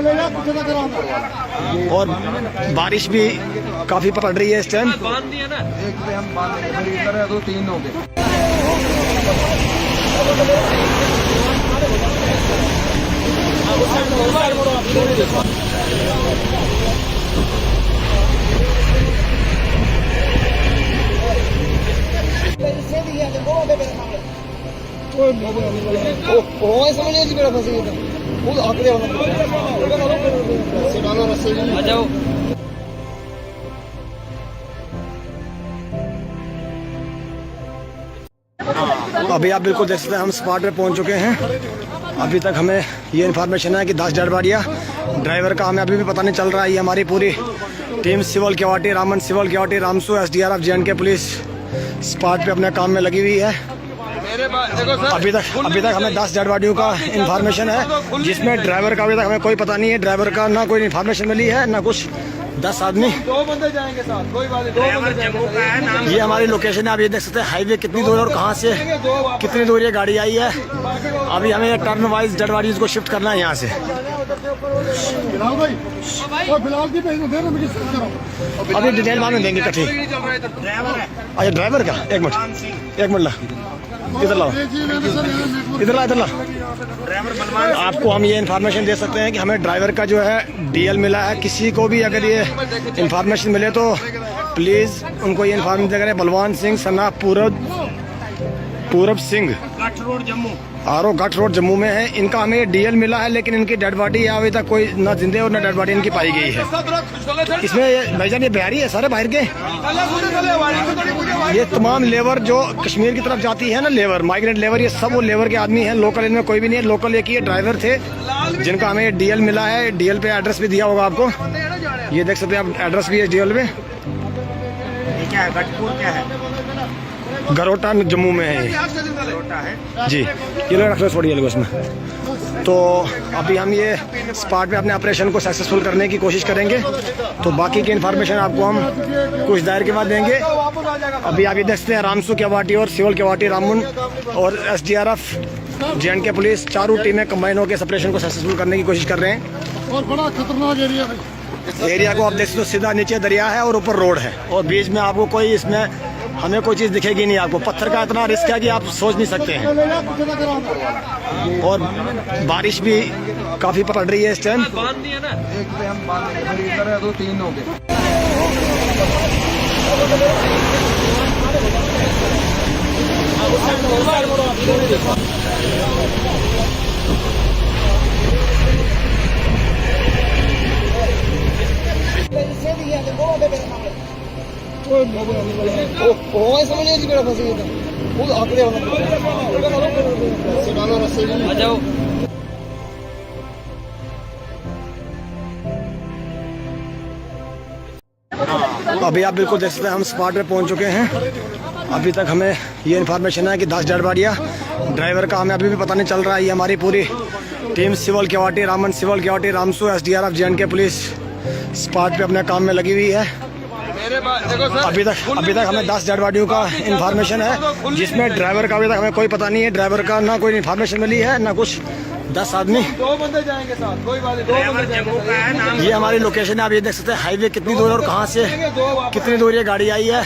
Speaker 1: और बारिश भी काफ़ी पड़ रही है इस टाइम।
Speaker 2: एक पे हम बांध देंगे, फिर इधर है तो 3 हो गए।
Speaker 1: अभी आप बिल्कुल देख सकते हैं हम स्पॉट पे पहुंच चुके हैं। अभी तक हमें ये इन्फॉर्मेशन है कि 10 डेड बॉडियाँ, ड्राइवर का हमें अभी भी पता नहीं चल रहा है। ये हमारी पूरी team civil केवाटी Raman, civil केवाटी Ramsu, SDRF JNK police spot पे अपने काम में लगी हुई है। अभी तक हमें 10 डेड बॉडियों का इन्फॉर्मेशन है, जिसमें ड्राइवर का अभी तक हमें कोई पता नहीं है। ड्राइवर का ना कोई इन्फॉर्मेशन मिली है ना कुछ। 10 आदमी।
Speaker 2: 2 बंदे जाएंगे साथ, कोई बात नहीं। 2
Speaker 3: ड्राइवर
Speaker 2: बंदे
Speaker 3: जम्मू का है नाम।
Speaker 1: ये हमारी लोकेशन है। आप ये देख सकते हैं हाईवे कितनी दूर है और कहाँ से कितनी दूर ये गाड़ी आई है। अभी हमें टर्न वाइज डेड बॉडीज को शिफ्ट करना है यहाँ से।
Speaker 4: बिलाल भाई और बिलाल की भेज दे मुझे सेंड करो।
Speaker 1: अभी डिटेल बाद में देंगे इकट्ठी।
Speaker 3: ड्राइवर है
Speaker 1: अच्छा ड्राइवर का एक मिनट,
Speaker 3: बलवान सिंह।
Speaker 1: एक मिनट ला, इधर लाओ, इधर ला, इधर ला।
Speaker 3: ड्राइवर बलवान
Speaker 1: आपको हम ये इन्फॉर्मेशन दे सकते हैं कि हमें ड्राइवर का जो है डीएल मिला है। किसी को भी अगर ये इन्फॉर्मेशन मिले तो प्लीज़ उनको ये इन्फॉर्मेशन करें। बलवान सिंह सना पूरब सिंह
Speaker 3: गठ रोड जम्मू।
Speaker 1: आरो गठ रोड जम्मू में है। इनका हमें डीएल मिला है, लेकिन इनकी डेड बॉडी अभी तक कोई ना जिंदे और ना डेड बॉडी इनकी पाई गई है। इसमें भाईजान ये बिहारी है सारे बाहर के। ये तमाम लेबर जो कश्मीर की तरफ जाती है ना, लेबर माइग्रेंट लेबर, ये सब वो लेबर के आदमी हैं। लोकल इनमें कोई भी नहीं है। लोकल एक ही ड्राइवर थे जिनका हमें डीएल मिला है। डीएल पे एड्रेस भी दिया होगा आपको, ये देख सकते हैं आप, एड्रेस भी है डीएल पे।
Speaker 3: ये क्या है गठपुर क्या है?
Speaker 1: गरोटा जम्मू में है ये।
Speaker 3: गरोटा है
Speaker 1: जी, ये लोग रख लो, छोड़िए लोग उसमें। तो अभी हम ये स्पॉट पे अपने ऑपरेशन को सक्सेसफुल करने की कोशिश करेंगे। तो बाकी की इन्फॉर्मेशन आपको हम कुछ देर के बाद देंगे। अभी आप ये देखते हैं रामसू केवाटी और सिविल केवाटी रामुन और SDRF JNK पुलिस चारों टीमें कंबाइन होकर इस ऑपरेशन को सक्सेसफुल करने की कोशिश कर रहे हैं।
Speaker 4: और बड़ा खतरनाक एरिया है।
Speaker 1: इस एरिया को आप देख सकते हो, सीधा नीचे दरिया है और ऊपर रोड है और बीच में आपको कोई इसमें हमें कोई चीज़ दिखेगी नहीं। आपको पत्थर का इतना रिस्क है कि आप सोच नहीं सकते हैं। और बारिश भी काफ़ी पड़ रही है इस टाइम।
Speaker 2: एक पे हम बांध देंगे, फिर इधर है 2-3 हो गए।
Speaker 1: अभी आप बिल्कुल देख सकते हैं हम स्पॉट पे पहुंच चुके हैं। अभी तक हमें ये इन्फॉर्मेशन है कि 10 डेड बॉडियाँ, ड्राइवर का हमें अभी भी पता नहीं चल रहा है। ये हमारी पूरी team civil केवाटी Raman, civil केवाटी Ramsu, SDRF JNK police spot पे अपने काम में लगी हुई है। अभी तक हमें 10 डेड बॉडियों का इन्फॉर्मेशन है, जिसमें ड्राइवर का अभी तक हमें कोई पता नहीं है। ड्राइवर का ना कोई इन्फॉर्मेशन मिली है ना कुछ। 10 आदमी।
Speaker 2: 2 बंदे जाएंगे साथ, कोई बात नहीं। 2
Speaker 3: ड्राइवर
Speaker 2: बंदे
Speaker 3: जम्मू का है नाम।
Speaker 1: ये हमारी लोकेशन है। आप ये देख सकते हैं हाईवे कितनी दूर है और कहाँ से कितनी दूर ये गाड़ी आई है।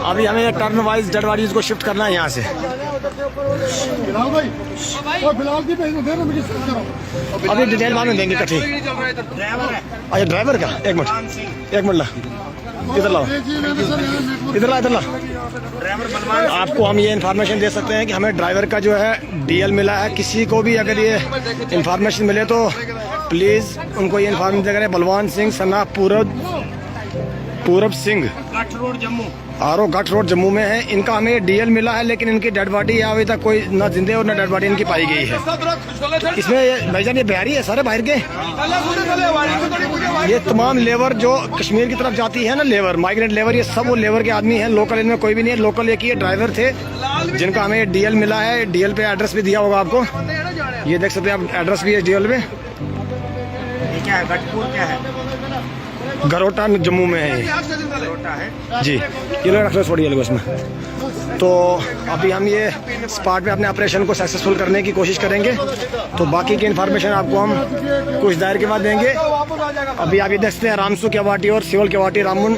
Speaker 1: अभी हमें टर्न वाइज डेड बॉडीज को शिफ्ट करना है यहाँ से।
Speaker 4: बिलाल भाई और बिलाल की भेज दे मुझे सेंड करो।
Speaker 1: अभी डिटेल बाद में देंगे इकट्ठी।
Speaker 3: ड्राइवर है
Speaker 1: अच्छा ड्राइवर का एक मिनट,
Speaker 3: बलवान सिंह।
Speaker 1: एक मिनट ला, इधर लाओ, इधर ला, इधर ला।
Speaker 3: ड्राइवर बलवान
Speaker 1: आपको हम ये इन्फॉर्मेशन दे सकते हैं कि हमें ड्राइवर का जो है डीएल मिला है। किसी को भी अगर ये इन्फॉर्मेशन मिले तो प्लीज़ उनको ये इन्फॉर्मेशन करें। बलवान सिंह सना पूरब सिंह
Speaker 3: गठ रोड जम्मू।
Speaker 1: आरो गठ रोड जम्मू में है। इनका हमें डीएल मिला है, लेकिन इनकी डेड बॉडी अभी तक कोई ना जिंदे और ना डेड बॉडी इनकी पाई गई है। इसमें भाईजान ये बिहारी है सारे बाहर के। ये तमाम लेबर जो कश्मीर की तरफ जाती है ना, लेबर माइग्रेंट लेबर, ये सब वो लेबर के आदमी हैं। लोकल इनमें कोई भी नहीं है। लोकल एक ही ड्राइवर थे जिनका हमें डीएल मिला है। डीएल पे एड्रेस भी दिया होगा आपको, ये देख सकते हैं आप, एड्रेस भी है डीएल पे।
Speaker 3: ये क्या है गठपुर क्या है?
Speaker 1: गरोटा जम्मू में है ये।
Speaker 3: गरोटा है
Speaker 1: जी, ये लोग रख लो, छोड़िए लोग उसमें। तो अभी हम ये स्पॉट पे अपने ऑपरेशन को सक्सेसफुल करने की कोशिश करेंगे। तो बाकी की इन्फॉर्मेशन आपको हम कुछ देर के बाद देंगे। अभी आप ये देखते हैं रामसू केवाटी और सिविल केवाटी रामुन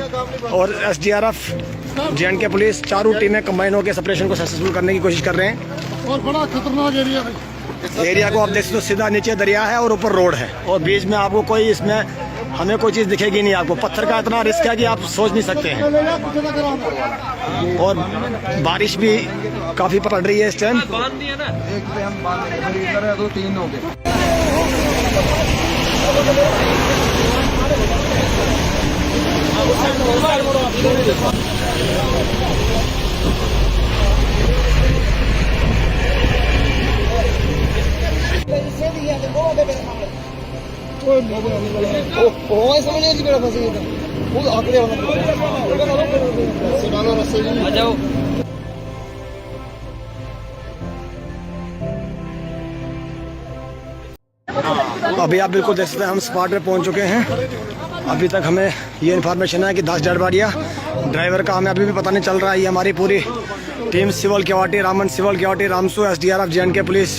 Speaker 1: और SDRF JNK पुलिस चारों टीमें कंबाइन होकर इस ऑपरेशन को सक्सेसफुल करने की कोशिश कर रहे हैं।
Speaker 4: और बड़ा खतरनाक एरिया है।
Speaker 1: इस एरिया को आप देख सकते हो, सीधा नीचे दरिया है और ऊपर रोड है और बीच में आपको कोई इसमें हमें कोई चीज़ दिखेगी नहीं। आपको पत्थर का इतना रिस्क है कि आप सोच नहीं सकते हैं। और बारिश भी काफ़ी पड़ रही है इस टाइम।
Speaker 2: एक पे हम बांध देंगे, फिर इधर है 2-3 हो गए।
Speaker 1: अभी आप बिल्कुल देख सकते हैं हम स्पॉट पे पहुंच चुके हैं। अभी तक हमें ये इन्फॉर्मेशन है कि 10 डेड बॉडियाँ, ड्राइवर का हमें अभी भी पता नहीं चल रहा है। ये हमारी पूरी team civil केवाटी, Raman civil केवाटी, Ramsu, SDRF, JNK police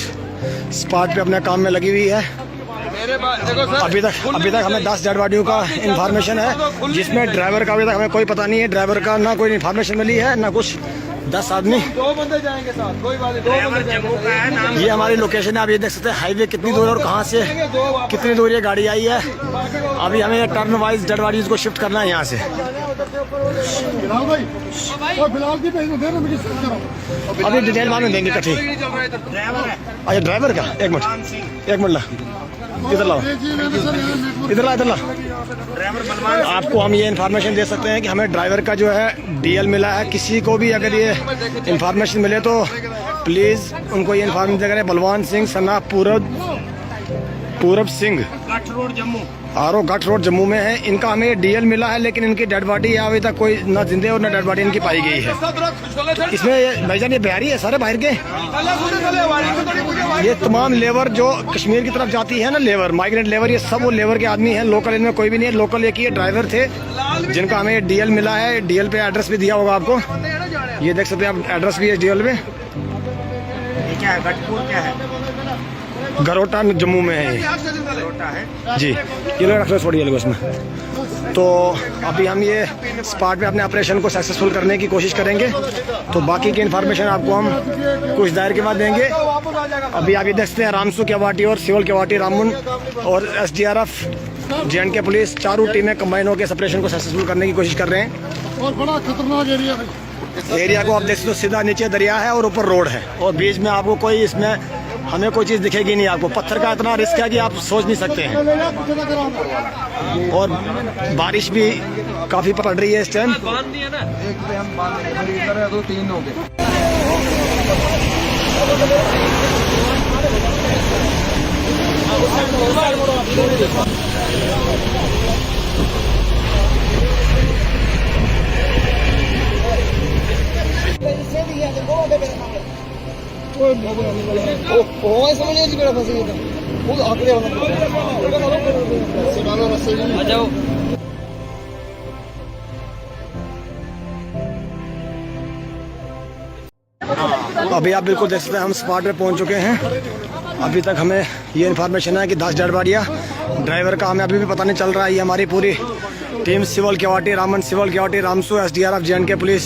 Speaker 1: spot पे अपने काम में लगी हुई है। अभी तक हमें 10 डेड बॉडियों का इन्फॉर्मेशन है, जिसमें ड्राइवर का अभी तक हमें कोई पता नहीं है। ड्राइवर का ना कोई इन्फॉर्मेशन मिली है ना कुछ। 10 आदमी,
Speaker 2: 2 बंदे जाएंगे साथ, कोई बात नहीं, 2
Speaker 3: ड्राइवर
Speaker 2: बंदे
Speaker 3: जम्मू का है नाम।
Speaker 1: ये हमारी लोकेशन है। आप ये देख सकते हैं हाईवे कितनी दूर है और कहाँ से कितनी दूर ये गाड़ी आई है। अभी हमें टर्न वाइज डेड बॉडीज को शिफ्ट करना है यहाँ से।
Speaker 4: बिलाल भाई और बिलाल की भेज दे रजिस्टर करो।
Speaker 1: अभी डिटेल मालूम देंगे इकट्ठी।
Speaker 3: ड्राइवर है
Speaker 1: अच्छा ड्राइवर का, एक
Speaker 3: बलवान
Speaker 1: मिनट
Speaker 3: सिंह।
Speaker 1: एक मिनट ला, इधर लाओ,
Speaker 4: जी मैंने सर यहाँ
Speaker 1: इधर ला, इधर ला।
Speaker 3: ड्राइवर बलवान
Speaker 1: आपको हम ये इन्फॉर्मेशन दे सकते हैं कि हमें ड्राइवर का जो है DL मिला है। किसी को भी अगर ये इन्फॉर्मेशन मिले तो प्लीज़ उनको ये इन्फॉर्मेशन करें। बलवान सिंह सना Purab Singh,
Speaker 3: Gath road Jammu.
Speaker 1: RO Gath road Jammu में है। इनका हमें DL मिला है, लेकिन इनकी डेड बॉडी अभी तक कोई ना जिंदे और ना डेड बॉडी इनकी पाई गई है। इसमें भाईजान ये बिहारी है सारे बाहर के। ये तमाम लेबर जो कश्मीर की तरफ जाती है ना, लेबर, माइग्रेंट लेबर, ये सब वो लेबर के आदमी हैं। लोकल इनमें कोई भी नहीं है। लोकल एक ही ड्राइवर थे जिनका हमें DL मिला है। DL पे एड्रेस भी दिया होगा आपको, ये देख सकते हैं आप, एड्रेस भी है DL पे।
Speaker 3: ये क्या है, गठपुर क्या है?
Speaker 1: गरोटा जम्मू में है ये।
Speaker 3: गरोटा है
Speaker 1: जी, ये लोग रख लो, छोड़िए लोग उसमें। तो अभी हम ये स्पॉट पे अपने ऑपरेशन को सक्सेसफुल करने की कोशिश करेंगे। तो बाकी की इन्फॉर्मेशन आपको हम कुछ देर के बाद देंगे। अभी आप ये देखते हैं रामसू केवाटी और सिविल केवाटी, रामन और SDRF, JNK पुलिस, चारों टीमें कंबाइन होकर इस ऑपरेशन को सक्सेसफुल करने की कोशिश कर रहे हैं।
Speaker 4: और बड़ा खतरनाक एरिया है।
Speaker 1: एरिया को आप देख सकते हो, सीधा नीचे दरिया है और ऊपर रोड है और बीच में आपको कोई, इसमें हमें कोई चीज़ दिखेगी नहीं आपको। पत्थर का इतना रिस्क है कि आप सोच नहीं सकते हैं। और बारिश भी काफ़ी पड़ रही है इस टाइम।
Speaker 2: एक पे हम बांध देंगे, फिर इधर है तो 3 हो गए।
Speaker 1: अभी आप बिल्कुल देख सकते हैं हम स्पॉट पे पहुंच चुके हैं। अभी तक हमें ये इन्फॉर्मेशन है कि 10 डेड बॉडियाँ, ड्राइवर का हमें अभी भी पता नहीं चल रहा है। ये हमारी पूरी team civil केवाटी, Raman civil केवाटी, Ramsu, SDRF, JNK police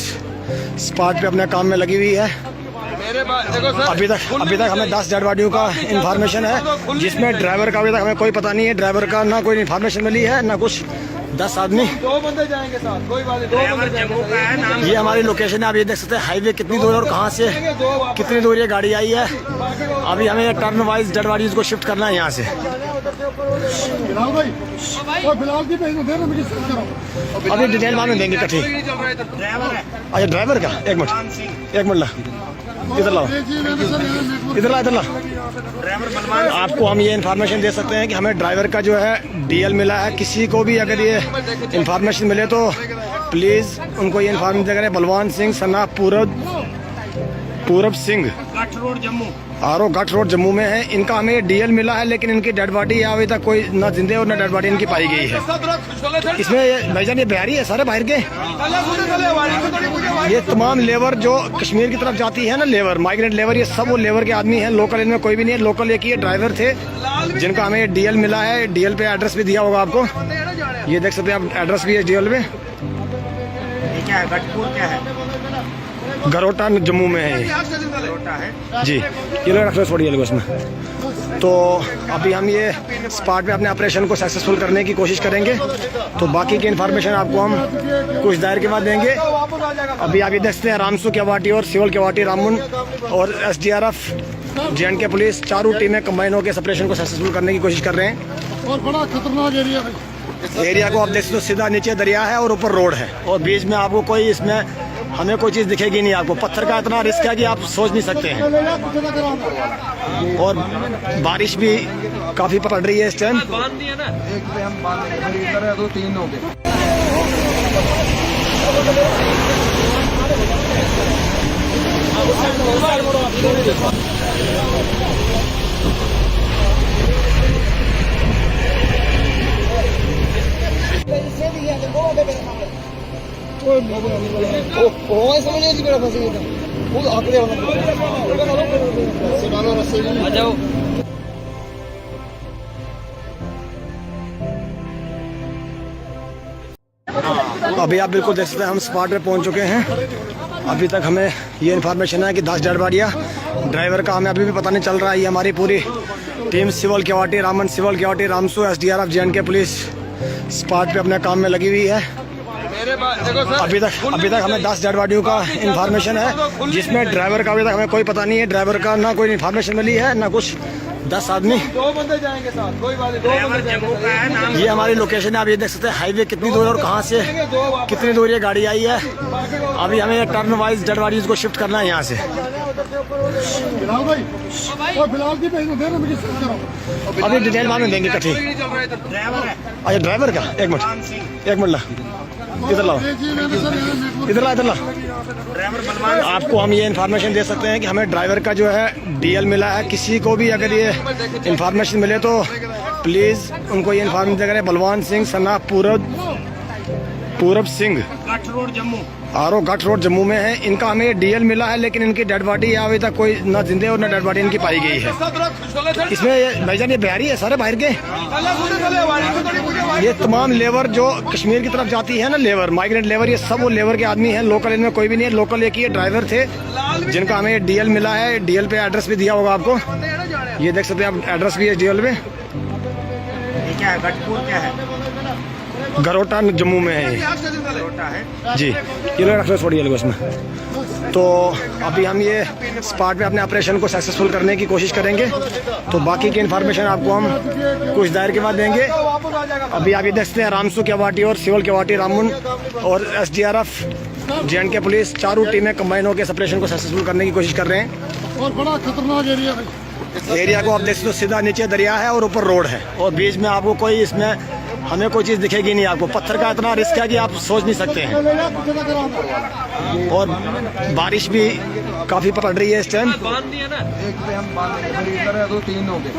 Speaker 1: spot पे अपने काम में लगी हुई है। अभी तक हमें 10 डेड बॉडियों का इन्फॉर्मेशन है, जिसमें ड्राइवर का अभी तक हमें कोई पता नहीं है। ड्राइवर का ना कोई इन्फॉर्मेशन मिली है ना कुछ। 10 आदमी,
Speaker 2: 2 बंदे जाएंगे साथ, कोई बात नहीं, 2
Speaker 3: ड्राइवर
Speaker 2: बंदे
Speaker 3: जम्मू का है नाम।
Speaker 1: ये हमारी लोकेशन है। आप ये देख सकते हैं हाईवे कितनी दूर है और कहाँ से कितनी दूर ये गाड़ी आई है। अभी हमें टर्न वाइज डेड बॉडीज को शिफ्ट करना है यहाँ से।
Speaker 4: बिलाल भाई और बिलाल की भेज दे रजिस्टर करो।
Speaker 1: अभी डिटेल मालूम देंगे इकट्ठी।
Speaker 3: ड्राइवर है
Speaker 1: अच्छा ड्राइवर का, एक
Speaker 3: बलवान
Speaker 1: मिनट
Speaker 3: सिंह।
Speaker 1: एक मिनट ला, इधर लाओ,
Speaker 4: जी मैंने सर यहाँ
Speaker 1: इधर ला, इधर ला।
Speaker 3: ड्राइवर बलवान
Speaker 1: आपको हम ये इन्फॉर्मेशन दे सकते हैं कि हमें ड्राइवर का जो है DL मिला है। किसी को भी अगर ये इन्फॉर्मेशन मिले तो प्लीज़ उनको ये इन्फॉर्मेशन करें। बलवान सिंह सना Purab Singh,
Speaker 3: Gath road Jammu.
Speaker 1: RO Gath road Jammu में है। इनका हमें DL मिला है, लेकिन इनकी डेड बॉडी अभी तक कोई ना जिंदे और ना डेड बॉडी इनकी पाई गई है। इसमें भाईजान ये बिहारी है सारे बाहर के। ये तमाम लेबर जो कश्मीर की तरफ जाती है ना, लेबर, माइग्रेंट लेबर, ये सब वो लेबर के आदमी हैं। लोकल इनमें कोई भी नहीं है। लोकल एक ही ड्राइवर थे जिनका हमें DL मिला है। DL पे एड्रेस भी दिया होगा आपको, ये देख सकते हैं आप, एड्रेस भी है DL पे।
Speaker 3: ये क्या है, गठपुर क्या है?
Speaker 1: गरोटा जम्मू में है ये।
Speaker 3: गरोटा है
Speaker 1: जी, ये लोग रख लो, छोड़िए लोग उसमें। तो अभी हम ये स्पॉट पे अपने ऑपरेशन को सक्सेसफुल करने की कोशिश करेंगे। तो बाकी की इन्फॉर्मेशन आपको हम कुछ देर के बाद देंगे। अभी आप ये देखते हैं रामसू केवाटी और सिविल केवाटी, रामन और SDRF, JNK पुलिस, चारों टीमें कंबाइन होकर इस ऑपरेशन को सक्सेसफुल करने की कोशिश कर रहे हैं।
Speaker 4: और बड़ा खतरनाक एरिया है।
Speaker 1: एरिया को आप देख सकते हो, सीधा नीचे दरिया है और ऊपर रोड है और बीच में आपको कोई, इसमें हमें कोई चीज़ दिखेगी नहीं आपको। पत्थर का इतना रिस्क है कि आप सोच नहीं सकते हैं। और बारिश भी काफ़ी पड़ रही है इस टाइम।
Speaker 2: एक पे हम बांध देंगे, फिर इधर है तो 3 हो गए।
Speaker 1: तो अभी आप बिल्कुल देख सकते हैं हम स्पॉट पे पहुंच चुके हैं। अभी तक हमें ये इन्फॉर्मेशन है कि 10 डेड बॉडियाँ, ड्राइवर का हमें अभी भी पता नहीं चल रहा है। ये हमारी पूरी team civil केवाटी, Raman civil केवाटी, Ramsu, SDRF, JNK police spot पे अपने काम में लगी हुई है। अभी तक हमें 10 डेड बॉडियों का इन्फॉर्मेशन है, जिसमें ड्राइवर का अभी तक हमें कोई पता नहीं है। ड्राइवर का ना कोई इन्फॉर्मेशन मिली है ना कुछ। 10 आदमी,
Speaker 2: 2 बंदे जाएंगे साथ, कोई बात नहीं। 2
Speaker 3: ड्राइवर जम्मू का है नाम।
Speaker 1: ये हमारी लोकेशन है। आप ये देख सकते हैं हाईवे कितनी दूर है और कहाँ से कितनी दूर ये गाड़ी आई है। अभी हमें टर्न वाइज डेड बॉडीज को शिफ्ट करना है यहाँ से।
Speaker 4: बिलाल भाई और बिलाल की भेज दे मुझे सेंड करो।
Speaker 1: अभी डिटेल बाद में देंगे इकट्ठी।
Speaker 3: ड्राइवर है
Speaker 1: अच्छा ड्राइवर का एक
Speaker 3: बलवान
Speaker 1: मिनट
Speaker 3: सिंह।
Speaker 1: ला, इधर लाओ, इधर ला।
Speaker 3: ड्राइवर बलवान
Speaker 1: आपको हम ये इन्फॉर्मेशन दे सकते हैं कि हमें ड्राइवर का जो है DL मिला है। किसी को भी अगर ये इन्फॉर्मेशन मिले तो प्लीज़ उनको ये इन्फॉर्मेशन करें। बलवान सिंह सना Purab Singh,
Speaker 3: Gath road Jammu.
Speaker 1: RO Gath road Jammu में है। इनका हमें DL मिला है, लेकिन इनकी डेड बॉडी अभी तक कोई ना जिंदे और ना डेड बॉडी इनकी पाई गई है। इसमें भाईजान ये बिहारी है, सारे बाहर के। ये तमाम लेबर जो कश्मीर की तरफ जाती है ना, लेबर, माइग्रेंट लेबर, ये सब वो लेबर के आदमी हैं। लोकल इनमें कोई भी नहीं है। लोकल एक ही ड्राइवर थे जिनका हमें DL मिला है। DL पे एड्रेस भी दिया होगा आपको, ये देख सकते हैं आप, एड्रेस भी है DL पे।
Speaker 3: ये क्या है, गठपुर क्या है?
Speaker 1: गरोटा जम्मू में है ये।
Speaker 3: गरोटा है
Speaker 1: जी, ये लोग रख छोड़िए लोग उसमें। तो अभी हम ये स्पॉट पे अपने ऑपरेशन को सक्सेसफुल करने की कोशिश करेंगे। तो बाकी की इन्फॉर्मेशन आपको हम कुछ देर के बाद देंगे। अभी आप ये देखते हैं रामसू केवाटी और सिविल केवाटी, रामन और SDRF, JNK पुलिस, चारों टीमें कंबाइन होकर इस ऑपरेशन को सक्सेसफुल करने की कोशिश कर रहे हैं।
Speaker 4: और बड़ा खतरनाक एरिया है।
Speaker 1: एरिया को आप देख सकते हो, सीधा नीचे दरिया है और ऊपर रोड है और बीच में आपको कोई, इसमें हमें कोई चीज़ दिखेगी नहीं आपको। पत्थर का इतना रिस्क है कि आप सोच नहीं सकते हैं। और बारिश भी काफ़ी पड़ रही है इस टाइम।
Speaker 2: एक पे हम बांध देंगे, फिर इधर है तो 3 हो गए।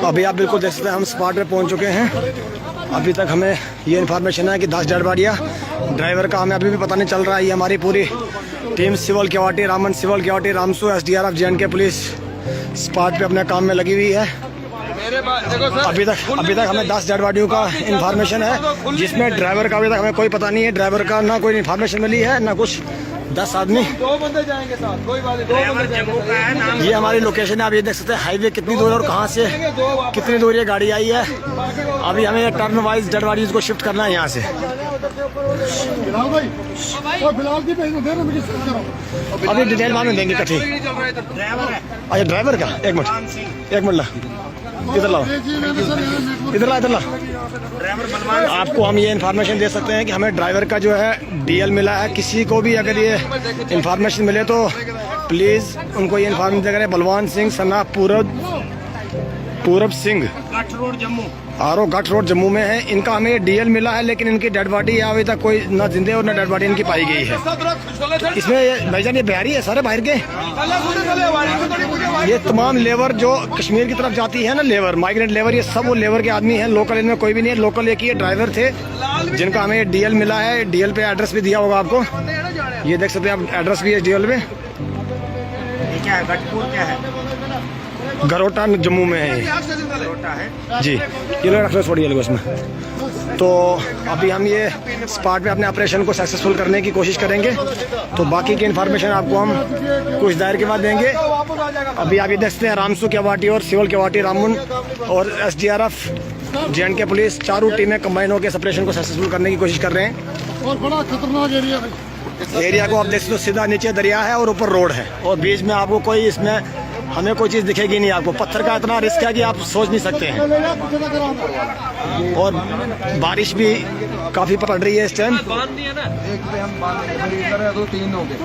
Speaker 1: अभी आप बिल्कुल देख सकते हैं हम स्पॉट पे पहुंच चुके हैं। अभी तक हमें ये इन्फॉर्मेशन है कि 10 डेड बॉडियाँ, ड्राइवर का हमें अभी भी पता नहीं चल रहा है। ये हमारी पूरी team civil केवाटी, Raman civil केवाटी, Ramsu, SDRF, JNK police spot पे अपने काम में लगी हुई है। अभी तक हमें 10 डेड बॉडियों का इन्फॉर्मेशन है, जिसमें ड्राइवर का अभी तक हमें कोई पता नहीं है। ड्राइवर का ना कोई इन्फॉर्मेशन मिली है ना कुछ। 10 आदमी,
Speaker 2: 2 बंदे जाएंगे साथ, कोई बात नहीं। 2
Speaker 3: ड्राइवर
Speaker 2: बंदे
Speaker 3: जम्मू का है नाम।
Speaker 1: ये हमारी लोकेशन है। आप ये देख सकते हैं हाईवे कितनी दूर है और कहाँ से कितनी दूर ये गाड़ी आई है। अभी हमें टर्न वाइज डेड बॉडीज को शिफ्ट करना है यहाँ से।
Speaker 4: बिलाल भाई और बिलाल की भेज दे मुझे सेंड करो।
Speaker 1: अभी डिटेल बाद में देंगे इकट्ठी।
Speaker 3: ड्राइवर है
Speaker 1: अच्छा ड्राइवर का एक
Speaker 3: बलवान सिंह।
Speaker 1: मिनट ला, इधर लाओ, इधर ला।
Speaker 3: ड्राइवर बलवान
Speaker 1: आपको हम ये इन्फॉर्मेशन दे सकते हैं कि हमें ड्राइवर का जो है DL मिला है। किसी को भी अगर ये इन्फॉर्मेशन मिले तो प्लीज़ उनको ये इन्फॉर्मेशन करें। बलवान सिंह सना Purab Singh,
Speaker 3: Gath road Jammu.
Speaker 1: RO Gath road Jammu में है। इनका हमें DL मिला है, लेकिन इनकी डेड बॉडी अभी तक कोई ना जिंदे और ना डेड बॉडी इनकी पाई गई है। इसमें भाईजान ये बिहारी है, सारे बाहर के। ये तमाम लेबर जो कश्मीर की तरफ जाती है ना, लेबर, माइग्रेंट लेबर, ये सब वो लेबर के आदमी हैं। लोकल इनमें कोई भी नहीं है। लोकल एक ही ड्राइवर थे जिनका हमें DL मिला है। DL पे एड्रेस भी दिया होगा आपको, ये देख सकते हैं आप, एड्रेस भी है DL पे।
Speaker 3: ये क्या है, गठपुर क्या है?
Speaker 1: गरोटा जम्मू में है ये।
Speaker 3: गरोटा है
Speaker 1: जी, ये लोग रख छोड़िए लोग उसमें। तो अभी हम ये स्पॉट पे अपने ऑपरेशन को सक्सेसफुल करने की कोशिश करेंगे। तो बाकी की इन्फॉर्मेशन आपको हम कुछ देर के बाद देंगे। अभी आप ये देखते हैं रामसू केवाटी और सिविल केवाटी, रामन और SDRF, JNK पुलिस, चारों टीमें कंबाइन होकर इस ऑपरेशन को सक्सेसफुल करने की कोशिश कर रहे हैं।
Speaker 4: और बड़ा खतरनाक एरिया है।
Speaker 1: एरिया को आप देख सकते हो, सीधा नीचे दरिया है और ऊपर रोड है और बीच में आपको कोई, इसमें हमें कोई चीज़ दिखेगी नहीं आपको। पत्थर का इतना रिस्क है कि आप सोच नहीं सकते हैं। और बारिश भी काफ़ी पड़ रही है इस टाइम।
Speaker 2: एक पे हम बांध देंगे, फिर इधर है तो 3 हो गए।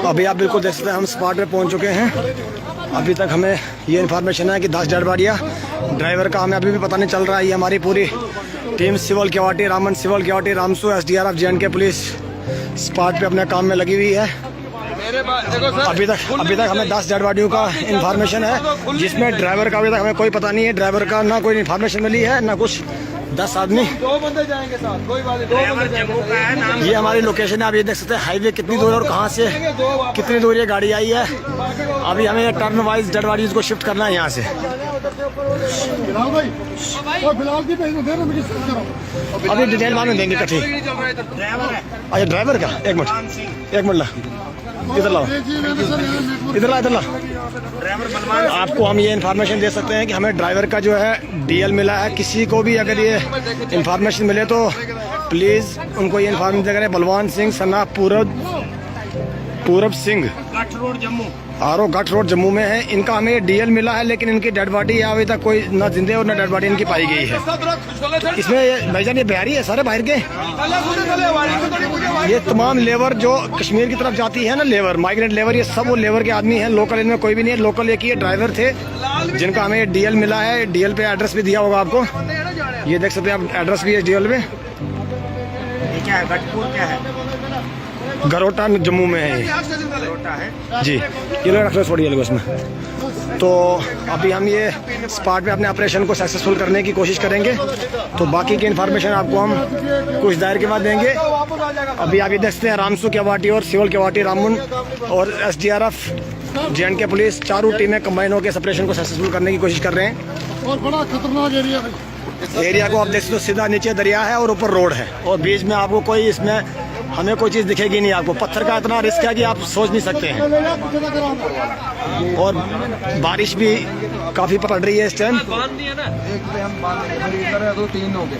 Speaker 1: अभी आप बिल्कुल देख सकते हैं हम स्पॉट पे पहुंच चुके हैं। अभी तक हमें ये इन्फॉर्मेशन है कि 10 डेड बॉडियाँ, ड्राइवर का हमें अभी भी पता नहीं चल रहा है। ये हमारी पूरी team civil केवाटी, Raman civil केवाटी, Ramsu, SDRF, JNK police spot पे अपने काम में लगी हुई है। अभी तक हमें 10 डेड बॉडियों का इन्फॉर्मेशन है, जिसमें ड्राइवर का अभी तक हमें कोई पता नहीं है। ड्राइवर का ना कोई इन्फॉर्मेशन मिली है ना कुछ। 10 आदमी,
Speaker 2: 2 बंदे जाएंगे साथ, कोई बात नहीं, 2
Speaker 3: ड्राइवर
Speaker 2: बंदे
Speaker 3: जम्मू का है नाम।
Speaker 1: ये हमारी लोकेशन है। आप ये देख सकते हैं हाईवे कितनी दूर है और कहाँ से कितनी दूर ये गाड़ी आई है। अभी हमें टर्न वाइज डेड बॉडीज को शिफ्ट करना है यहाँ से।
Speaker 4: बिलाल भाई, और बिलाल की भेज दे मुझे शिफ्ट करो।
Speaker 1: अभी डिटेल मालूम देंगे इकट्ठी।
Speaker 3: ड्राइवर है
Speaker 1: अच्छा ड्राइवर का एक
Speaker 3: बलवान
Speaker 1: मिनट,
Speaker 3: सिंह।
Speaker 1: एक मिनट ला, इधर लाओ,
Speaker 4: जी मैंने सर यहाँ नेटवर्क
Speaker 1: इधर ला, इधर ला।
Speaker 3: ड्राइवर बलवान
Speaker 1: आपको हम ये इन्फॉर्मेशन दे सकते हैं कि हमें ड्राइवर का जो है DL मिला है। किसी को भी अगर ये इन्फॉर्मेशन मिले तो प्लीज़ उनको ये इन्फॉर्मेशन करें। बलवान सिंह सना पूरब सिंह,
Speaker 3: गठ रोड जम्मू।
Speaker 1: आरो घाट रोड जम्मू में है। इनका हमें DL मिला है, लेकिन इनकी डेड बॉडी अभी तक कोई ना जिंदे और ना डेड बॉडी इनकी पाई गई है। इसमें भाईजान ये बिहारी है सारे बाहर के। ये तमाम लेबर जो कश्मीर की तरफ जाती है ना, लेबर, माइग्रेंट लेबर, ये सब वो लेबर के आदमी हैं। लोकल इनमें कोई भी नहीं है। लोकल एक ही ड्राइवर थे जिनका हमें DL मिला है। DL पे एड्रेस भी दिया होगा आपको, ये देख सकते हैं आप, एड्रेस भी है DL पे।
Speaker 3: ये क्या है, गठपुर क्या है?
Speaker 1: गरोटा जम्मू में है ये।
Speaker 3: गरोटा है
Speaker 1: जी, ये लोग रख लो, छोड़िए लोग उसमें। तो अभी हम ये स्पॉट पे अपने ऑपरेशन को सक्सेसफुल करने की कोशिश करेंगे। तो बाकी की इन्फॉर्मेशन आपको हम कुछ देर के बाद देंगे। अभी आप ये देखते हैं रामसू केवाटी और सिविल केवाटी, रामन और SDRF, JNK पुलिस, चारों टीमें कंबाइन होकर इस ऑपरेशन को सक्सेसफुल करने की कोशिश कर रहे हैं।
Speaker 4: और बड़ा खतरनाक एरिया है।
Speaker 1: एरिया को आप देख सकते हो, सीधा नीचे दरिया है और ऊपर रोड है और बीच में आपको कोई, इसमें हमें कोई चीज़ दिखेगी नहीं आपको। पत्थर का इतना रिस्क है कि आप सोच नहीं सकते हैं। और बारिश भी काफ़ी पड़ रही है इस टाइम।
Speaker 2: एक पे हम बांध देंगे, फिर इधर है तो 3 हो गए।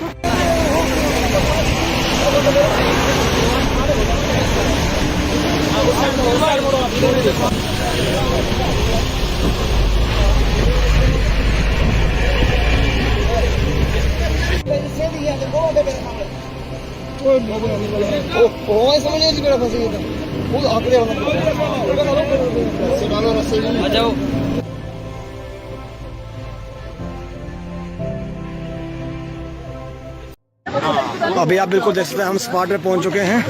Speaker 1: अभी आप बिल्कुल देख सकते हैं हम स्पॉट पे पहुंच चुके हैं।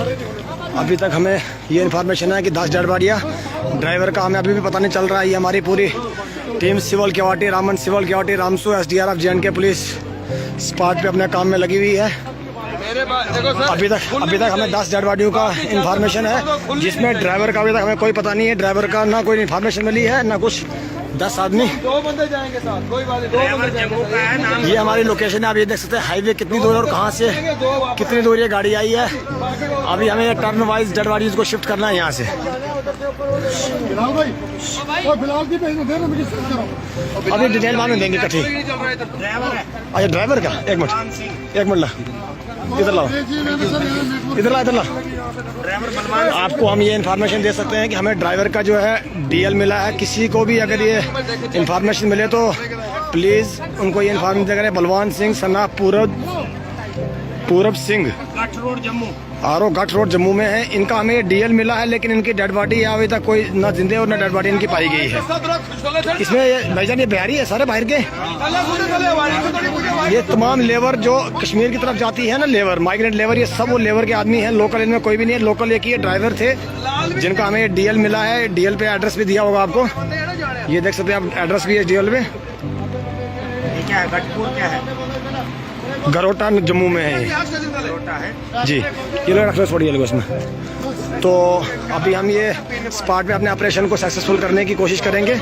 Speaker 1: अभी तक हमें ये इन्फॉर्मेशन है कि 10 डेड बॉडियाँ, ड्राइवर का हमें अभी भी पता नहीं चल रहा है। ये हमारी पूरी team civil केवाटी, Raman civil केवाटी, Ramsu, SDRF, JNK police spot पे अपने काम में लगी हुई है। अभी तक हमें 10 डेड बॉडियों का इन्फॉर्मेशन है, जिसमें ड्राइवर का अभी तक हमें कोई पता नहीं है। ड्राइवर का ना कोई इन्फॉर्मेशन मिली है ना कुछ। 10 आदमी,
Speaker 2: 2 बंदे जाएंगे साथ, कोई बात नहीं, 2
Speaker 3: ड्राइवर
Speaker 2: बंदे
Speaker 3: जम्मू का है नाम।
Speaker 1: ये हमारी लोकेशन है। आप ये देख सकते हैं हाईवे कितनी दूर है और कहाँ से कितनी दूर ये गाड़ी आई है। अभी हमें टर्न वाइज डेड बॉडीज को शिफ्ट करना है यहाँ से।
Speaker 4: बिलाल भाई, और बिलाल की भेज दे मुझे शिफ्ट करो।
Speaker 1: अभी डिटेल मालूम देंगे इकट्ठी।
Speaker 3: ड्राइवर है
Speaker 1: अच्छा ड्राइवर का एक
Speaker 3: बलवान
Speaker 1: मिनट,
Speaker 3: सिंह।
Speaker 1: एक मिनट ला, इधर लाओ,
Speaker 4: जी मैंने सर यहाँ नेटवर्क
Speaker 1: इधर ला, इधर ला।
Speaker 3: ड्राइवर बलवान
Speaker 1: आपको हम ये इन्फॉर्मेशन दे सकते हैं कि हमें ड्राइवर का जो है DL मिला है। किसी को भी अगर ये इन्फॉर्मेशन मिले तो प्लीज़ उनको ये इन्फॉर्मेशन करें। बलवान सिंह सना पूरब सिंह,
Speaker 3: गठ रोड जम्मू।
Speaker 1: आरो घाट रोड जम्मू में है। इनका हमें DL मिला है, लेकिन इनकी डेड बॉडी अभी तक कोई ना जिंदे और ना डेड बॉडी इनकी पाई गई है। इसमें भाईजान ये बिहारी है सारे बाहर के। ये तमाम लेबर जो कश्मीर की तरफ जाती है ना, लेबर, माइग्रेंट लेबर, ये सब वो लेबर के आदमी हैं। लोकल इनमें कोई भी नहीं है। लोकल एक ही ड्राइवर थे जिनका हमें DL मिला है। DL पे एड्रेस भी दिया होगा आपको, ये देख सकते हैं आप, एड्रेस भी है DL पे।
Speaker 3: ये क्या है, गठपुर क्या है?
Speaker 1: गरोटा जम्मू में है ये।
Speaker 3: गरोटा है
Speaker 1: जी, ये लोग रख लो, छोड़िए लोग उसमें। तो अभी हम ये स्पॉट पे अपने ऑपरेशन को सक्सेसफुल करने की कोशिश करेंगे।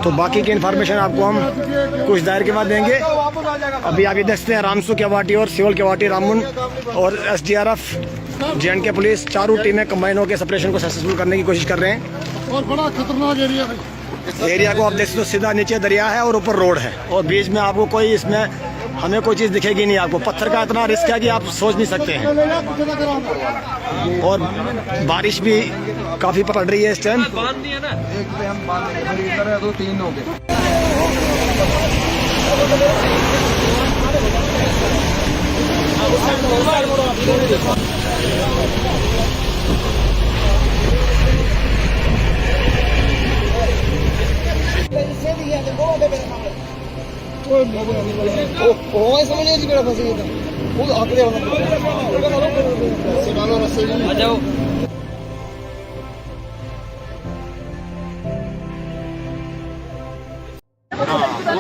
Speaker 1: तो बाकी की इन्फॉर्मेशन आपको हम कुछ देर के बाद देंगे। अभी आप ये देखते हैं रामसू केवाटी और सिविल केवाटी रामबन और SDRF JNK पुलिस चारों टीमें कंबाइन होकर इस ऑपरेशन को सक्सेसफुल करने की कोशिश कर रहे हैं।
Speaker 4: और बड़ा खतरनाक एरिया है।
Speaker 1: इस एरिया को आप देख सकते हो, सीधा नीचे दरिया है और ऊपर रोड है और बीच में आपको कोई इसमें हमें कोई चीज़ दिखेगी नहीं। आपको पत्थर का इतना रिस्क है कि आप सोच नहीं सकते हैं। और बारिश भी काफ़ी पड़ रही है इस टाइम।
Speaker 2: एक पे हम बांध देंगे, फिर इधर है तो 3 हो गए।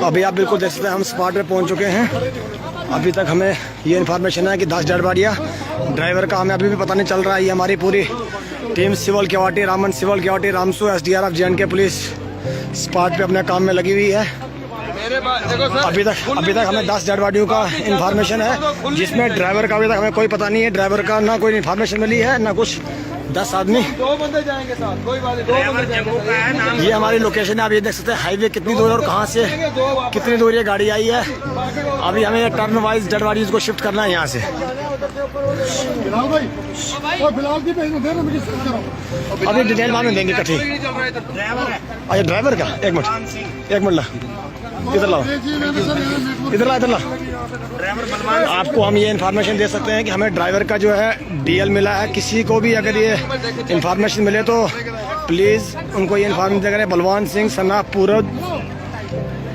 Speaker 1: अभी आप बिल्कुल देख सकते हैं हम स्पॉट पे पहुंच चुके हैं। अभी तक हमें ये इन्फॉर्मेशन है कि 10 डेड बॉडियाँ, ड्राइवर का हमें अभी भी पता नहीं चल रहा है। ये हमारी पूरी team civil QRT Ramban, civil केवाटी Ramsu, SDRF JNK police spot पे अपने काम में लगी हुई है। अभी तक हमें 10 डेड बॉडियों का इन्फॉर्मेशन है, जिसमें ड्राइवर का अभी तक हमें कोई पता नहीं है। ड्राइवर का ना कोई इन्फॉर्मेशन मिली है ना कुछ। 10 आदमी,
Speaker 2: 2 बंदे जाएंगे साथ, कोई बात नहीं। 2
Speaker 3: ड्राइवर
Speaker 2: बंदे
Speaker 3: जम्मू का है, नाम
Speaker 1: ये हमारी लोकेशन है। आप ये देख सकते हैं हाईवे कितनी दूर है और कहाँ से कितनी दूर ये गाड़ी आई है। अभी हमें टर्न वाइज डेड बॉडीज को शिफ्ट करना है यहाँ से।
Speaker 4: बिलाल भाई, और बिलाल की भेज दे ना, मुझे सर करो।
Speaker 1: अभी डिटेल बाद में देंगे इकट्ठी।
Speaker 3: ड्राइवर है
Speaker 1: अच्छा ड्राइवर का एक मिनट
Speaker 3: बलवान सिंह।
Speaker 1: ला इधर लाओ, इधर ला
Speaker 3: ड्राइवर बलवान
Speaker 1: आपको हम ये इन्फॉर्मेशन दे सकते हैं कि हमें ड्राइवर का जो है DL मिला है। किसी को भी अगर ये इन्फॉर्मेशन मिले तो प्लीज़ उनको ये इन्फॉर्मेशन करें। बलवान सिंह सना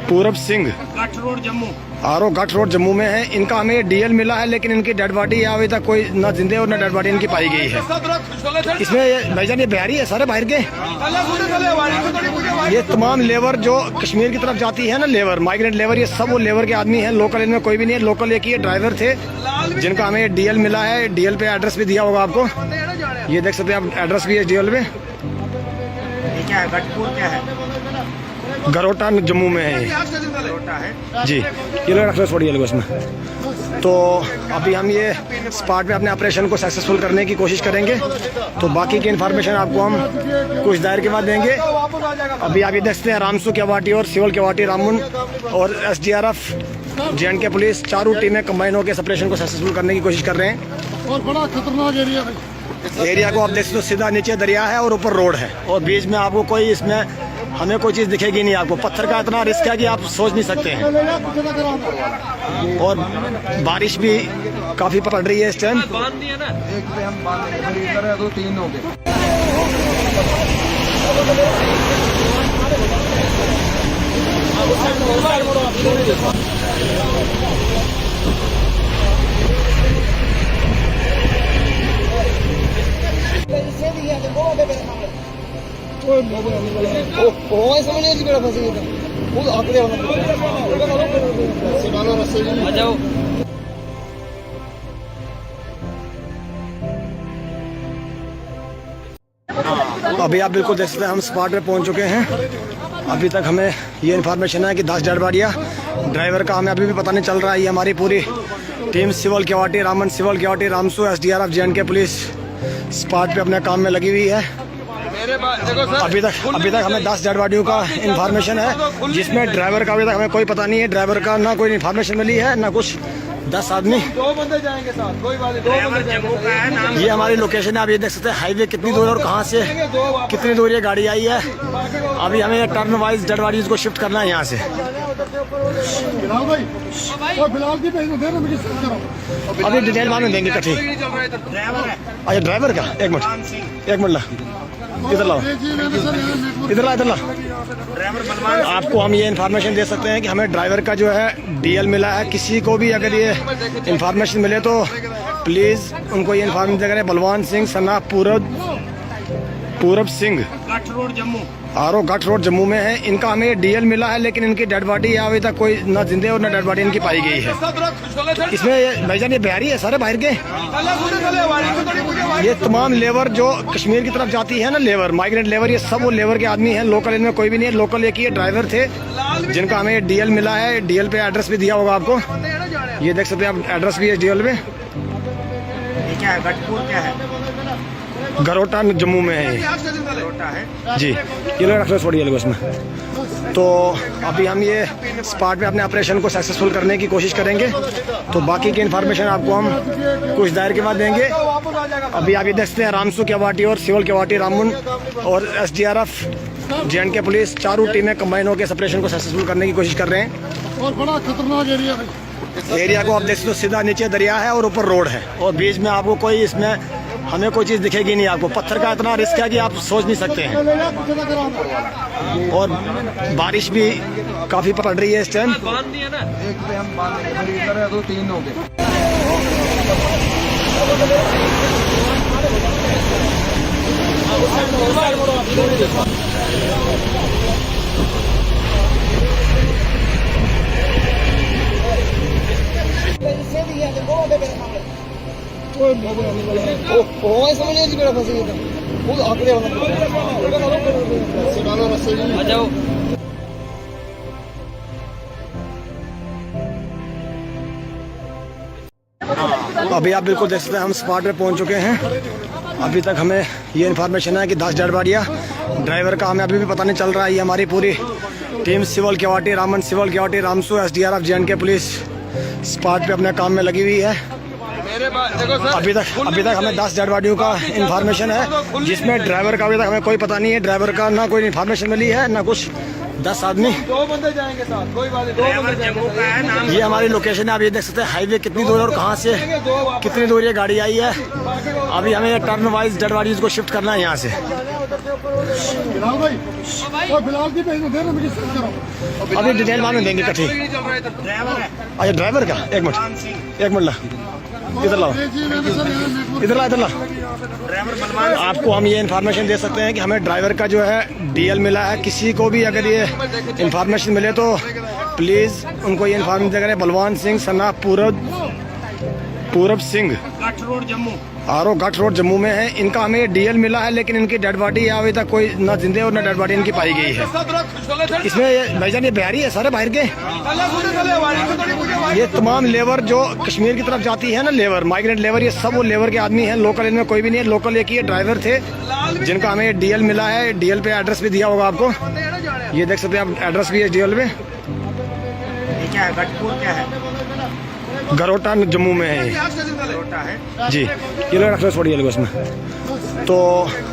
Speaker 1: Purab Singh
Speaker 3: Gath road Jammu.
Speaker 1: RO Gath road Jammu में है। इनका हमें DL मिला है, लेकिन इनकी डेड बॉडी अभी तक कोई ना जिंदे और ना डेड बॉडी इनकी पाई गई है। इसमें भाईजान ये बिहारी है, सारे बाहर के। ये तमाम लेबर जो कश्मीर की तरफ जाती है ना, लेबर, माइग्रेंट लेबर, ये सब वो लेबर के आदमी हैं। लोकल इनमें कोई भी नहीं है। लोकल एक ही ड्राइवर थे जिनका हमें DL मिला है। DL पे एड्रेस भी दिया होगा आपको, ये देख सकते हैं आप, एड्रेस भी है DL पे।
Speaker 3: ये क्या है, गठपुर क्या है?
Speaker 1: गरोटा जम्मू में है ये
Speaker 3: छोटा है
Speaker 1: जी। ये लोग रख छोड़िए लोग इसमें। तो अभी हम ये स्पॉट पे अपने ऑपरेशन को सक्सेसफुल करने की कोशिश करेंगे। तो बाकी की इन्फॉर्मेशन आपको हम कुछ देर के बाद देंगे। अभी आप ये देखते हैं रामसू केवाटी और सिविल केवाटी रामबन और SDRF JNK पुलिस चारों टीमें कंबाइन होकर इस ऑपरेशन को सक्सेसफुल करने की कोशिश कर रहे हैं।
Speaker 4: और बड़ा खतरनाक एरिया है।
Speaker 1: इस एरिया को आप देख सकते हो, सीधा नीचे दरिया है और ऊपर रोड है और बीच में आपको कोई इसमें हमें कोई चीज़ दिखेगी नहीं। आपको पत्थर का इतना रिस्क है कि आप सोच नहीं सकते हैं। और बारिश भी काफ़ी पड़ रही है इस टाइम।
Speaker 2: एक पे हम बांध देंगे, फिर इधर है तो 3 हो गए।
Speaker 1: अभी आप बिल्कुल देख सकते हैं हम स्पॉट पे पहुंच चुके हैं। अभी तक हमें ये इन्फॉर्मेशन है कि 10 डेड बॉडियाँ, ड्राइवर का हमें अभी भी पता नहीं चल रहा है। ये हमारी पूरी team civil QRT Ramban, civil केवाटी Ramsu, SDRF JNK police spot पे अपने काम में लगी हुई है। अभी तक हमें 10 डेड बॉडियों का इन्फॉर्मेशन है, जिसमें ड्राइवर का अभी तक हमें कोई पता नहीं है। ड्राइवर का ना कोई इन्फॉर्मेशन मिली है ना कुछ। 10 आदमी,
Speaker 2: 2 बंदे जाएंगे साथ, कोई बात नहीं। 2
Speaker 3: ड्राइवर
Speaker 2: बंदे
Speaker 3: जम्मू का है, नाम
Speaker 1: ये हमारी लोकेशन है। आप ये देख सकते हैं हाईवे कितनी दूर है और कहाँ से कितनी दूर ये गाड़ी आई है। अभी हमें टर्न वाइज डेड बॉडीज को शिफ्ट करना है यहाँ से।
Speaker 4: बिलाल भाई, और बिलाल की भेज दे ना, मुझे सर करो।
Speaker 1: अभी डिटेल बाद में देंगे इकट्ठी।
Speaker 3: ड्राइवर है
Speaker 1: अच्छा ड्राइवर का एक
Speaker 3: बलवान सिंह।
Speaker 1: मिनट ला इधर लाओ, इधर ला
Speaker 3: ड्राइवर बलवान
Speaker 1: आपको हम ये इन्फॉर्मेशन दे सकते हैं कि हमें ड्राइवर का जो है DL मिला है। किसी को भी अगर ये इन्फॉर्मेशन मिले तो प्लीज़ उनको ये इन्फॉर्मेशन करें। बलवान सिंह सना पूरब सिंह
Speaker 3: गठ रोड जम्मू।
Speaker 1: आरो घाट रोड जम्मू में है। इनका हमें डीएल मिला है, लेकिन इनकी डेड बॉडी अभी तक कोई ना जिंदे और ना डेड बॉडी इनकी पाई गई है। इसमें भाईजान ये बिहारी है, सारे बाहर के। ये तमाम लेबर जो कश्मीर की तरफ जाती है ना, लेबर माइग्रेंट लेबर, ये सब वो लेबर के आदमी हैं। लोकल इनमें कोई भी नहीं है। लोकल एक ही ड्राइवर थे जिनका हमें डीएल मिला है। डीएल पे एड्रेस भी दिया होगा आपको, ये देख सकते हैं आप, एड्रेस भी है डीएल पे।
Speaker 3: ये क्या है, गठपुर क्या है?
Speaker 1: गरोटा जम्मू में है ये।
Speaker 3: छोटा है
Speaker 1: जी, ये लोग रख लो, छोड़िए लोग उसमें। तो अभी हम ये स्पॉट पे अपने ऑपरेशन को सक्सेसफुल करने की कोशिश करेंगे। तो बाकी की इन्फॉर्मेशन आपको हम कुछ देर के बाद देंगे। अभी आप ये देखते हैं रामसू केवाटी और सिविल केवाटी रामबन और SDRF JNK पुलिस चारों टीमें कंबाइन होकर इस ऑपरेशन को सक्सेसफुल करने की कोशिश कर रहे हैं।
Speaker 4: और बड़ा खतरनाक एरिया है।
Speaker 1: एरिया को आप देख सकते हो, सीधा नीचे दरिया है और ऊपर रोड है और बीच में आपको कोई इसमें हमें कोई चीज़ दिखेगी नहीं। आपको पत्थर का इतना रिस्क है कि आप सोच नहीं सकते हैं। और बारिश भी काफ़ी पड़ रही है इस टाइम।
Speaker 2: एक पे हम बांध देंगे, फिर इधर है तो 3 हो गए।
Speaker 1: अभी आप बिल्कुल देख सकते हैं, हम स्पॉट पे पहुंच चुके हैं। अभी तक हमें ये इन्फॉर्मेशन है कि 10 डेड बॉडियाँ, ड्राइवर का हमें अभी भी पता नहीं चल रहा है। ये हमारी पूरी team civil केवाटी Raman, civil केवाटी Ramsu, SDRF JNK police spot पे अपने काम में लगी हुई है। अभी तक हमें 10 डेड बॉडियों का इन्फॉर्मेशन है, जिसमें ड्राइवर का अभी तक हमें कोई पता नहीं है। ड्राइवर का ना कोई इन्फॉर्मेशन मिली है ना कुछ। 10 आदमी,
Speaker 2: 2 बंदे जाएंगे साथ, कोई बात नहीं, 2
Speaker 3: ड्राइवर
Speaker 2: बंदे
Speaker 3: जम्मू का है नाम।
Speaker 1: ये हमारी लोकेशन है। आप ये देख सकते हैं हाईवे कितनी दूर है और कहाँ से कितनी दूर ये गाड़ी आई है। अभी हमें टर्न वाइज डेड बॉडीज को शिफ्ट करना है यहाँ से।
Speaker 4: बिलाल भाई, और बिलाल की भेज दे मुझे सेंड करो।
Speaker 1: अभी डिटेल मालूम देंगे इकट्ठी।
Speaker 3: ड्राइवर है
Speaker 1: अच्छा ड्राइवर का, एक
Speaker 3: मलमान
Speaker 1: मिनट,
Speaker 3: सिंह।
Speaker 1: एक मिनट ला, इधर लाओ,
Speaker 4: जी मैंने सर यहाँ नेटवर्क
Speaker 1: इधर ला, इधर ला।
Speaker 3: ड्राइवर मलमान
Speaker 1: आपको हम ये इन्फॉर्मेशन दे सकते हैं कि हमें ड्राइवर का जो है डीएल मिला है। किसी को भी अगर ये इन्फॉर्मेशन मिले तो प्लीज़ उनको ये इन्फॉर्मेशन करें। बलवान सिंह सना पूरब सिंह,
Speaker 3: गठ रोड जम्मू।
Speaker 1: आरो घाट रोड जम्मू में है। इनका हमें डीएल मिला है, लेकिन इनकी डेड बॉडी अभी तक कोई ना जिंदे और ना डेड बॉडी इनकी पाई गई है। इसमें भाईजान ये बिहारी है, सारे बाहर के। ये तमाम लेबर जो कश्मीर की तरफ जाती है ना, लेबर माइग्रेंट लेबर, ये सब वो लेबर के आदमी हैं। लोकल इनमें कोई भी नहीं है। लोकल एक ही ड्राइवर थे जिनका हमें डीएल मिला है। डीएल पे एड्रेस भी दिया होगा आपको, ये देख सकते हैं आप, एड्रेस भी है डीएल पे।
Speaker 3: ये क्या है, गठपुर क्या है?
Speaker 1: गरोटा जम्मू में है ये।
Speaker 3: छोटा है
Speaker 1: जी, ये लोग रख लो, छोड़िए लोग उसमें। तो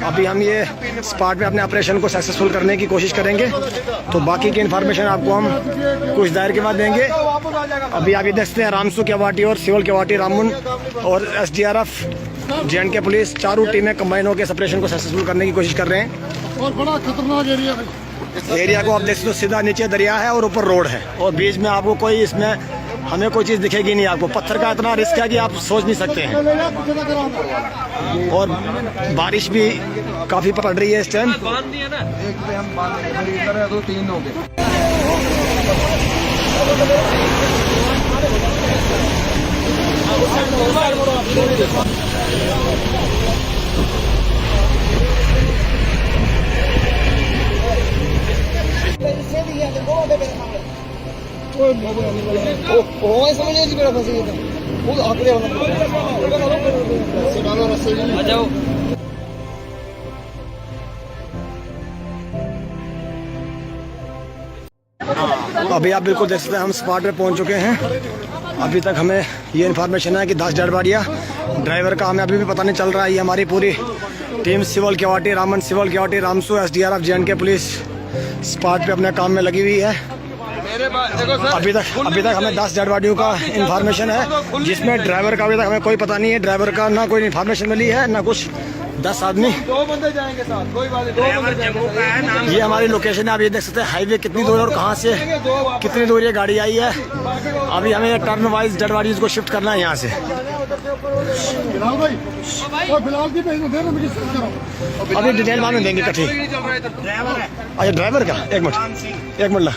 Speaker 1: अभी हम ये स्पॉट पे अपने ऑपरेशन को सक्सेसफुल करने की कोशिश करेंगे। तो बाकी की इन्फॉर्मेशन आपको हम कुछ देर के बाद देंगे। अभी आप ये देखते हैं रामसू केवाटी और सिविल केवाटी रामबन और SDRF JNK पुलिस चारों टीमें कंबाइन होकर इस ऑपरेशन को सक्सेसफुल करने की कोशिश कर रहे हैं।
Speaker 4: और बड़ा खतरनाक एरिया है।
Speaker 1: एरिया को आप देख सकते हो, सीधा नीचे दरिया है और ऊपर रोड है और बीच में आपको कोई इसमें हमें कोई चीज़ दिखेगी नहीं। आपको पत्थर का इतना रिस्क है कि आप सोच नहीं सकते हैं। और बारिश भी काफ़ी पड़ रही है इस टाइम।
Speaker 2: एक पे हम बांध देंगे, फिर इधर है तो 3 हो गए।
Speaker 1: अभी आप बिल्कुल देख सकते हैं, हम स्पॉट पे पहुंच चुके हैं। अभी तक हमें ये इन्फॉर्मेशन है कि 10 डेड बॉडियाँ, ड्राइवर का हमें अभी भी पता नहीं चल रहा है। ये हमारी पूरी team civil केवाटी Raman, civil केवाटी Ramsu, SDRF JNK police spot पे अपने काम में लगी हुई है। अभी तक हमें 10 डेड बॉडियों का इन्फॉर्मेशन है, जिसमें ड्राइवर का अभी तक हमें कोई पता नहीं है। ड्राइवर का ना कोई इन्फॉर्मेशन मिली है ना कुछ। 10 आदमी,
Speaker 2: 2 बंदे जाएंगे साथ, कोई बात नहीं, 2
Speaker 3: ड्राइवर
Speaker 2: बंदे
Speaker 3: जम्मू का है नाम।
Speaker 1: ये हमारी लोकेशन है। आप ये देख सकते हैं हाईवे कितनी दूर है और कहाँ से कितनी दूर ये गाड़ी आई है। अभी हमें टर्न वाइज डेड बॉडीज को शिफ्ट करना है यहाँ से।
Speaker 4: बिलाल भाई और बिलाल की भेज दे रजिस्टर करो।
Speaker 1: अभी डिटेल बाद में देंगे इकट्ठी।
Speaker 3: ड्राइवर है
Speaker 1: अच्छा ड्राइवर का एक मिनट
Speaker 3: बलवान सिंह।
Speaker 1: एक मिनट ला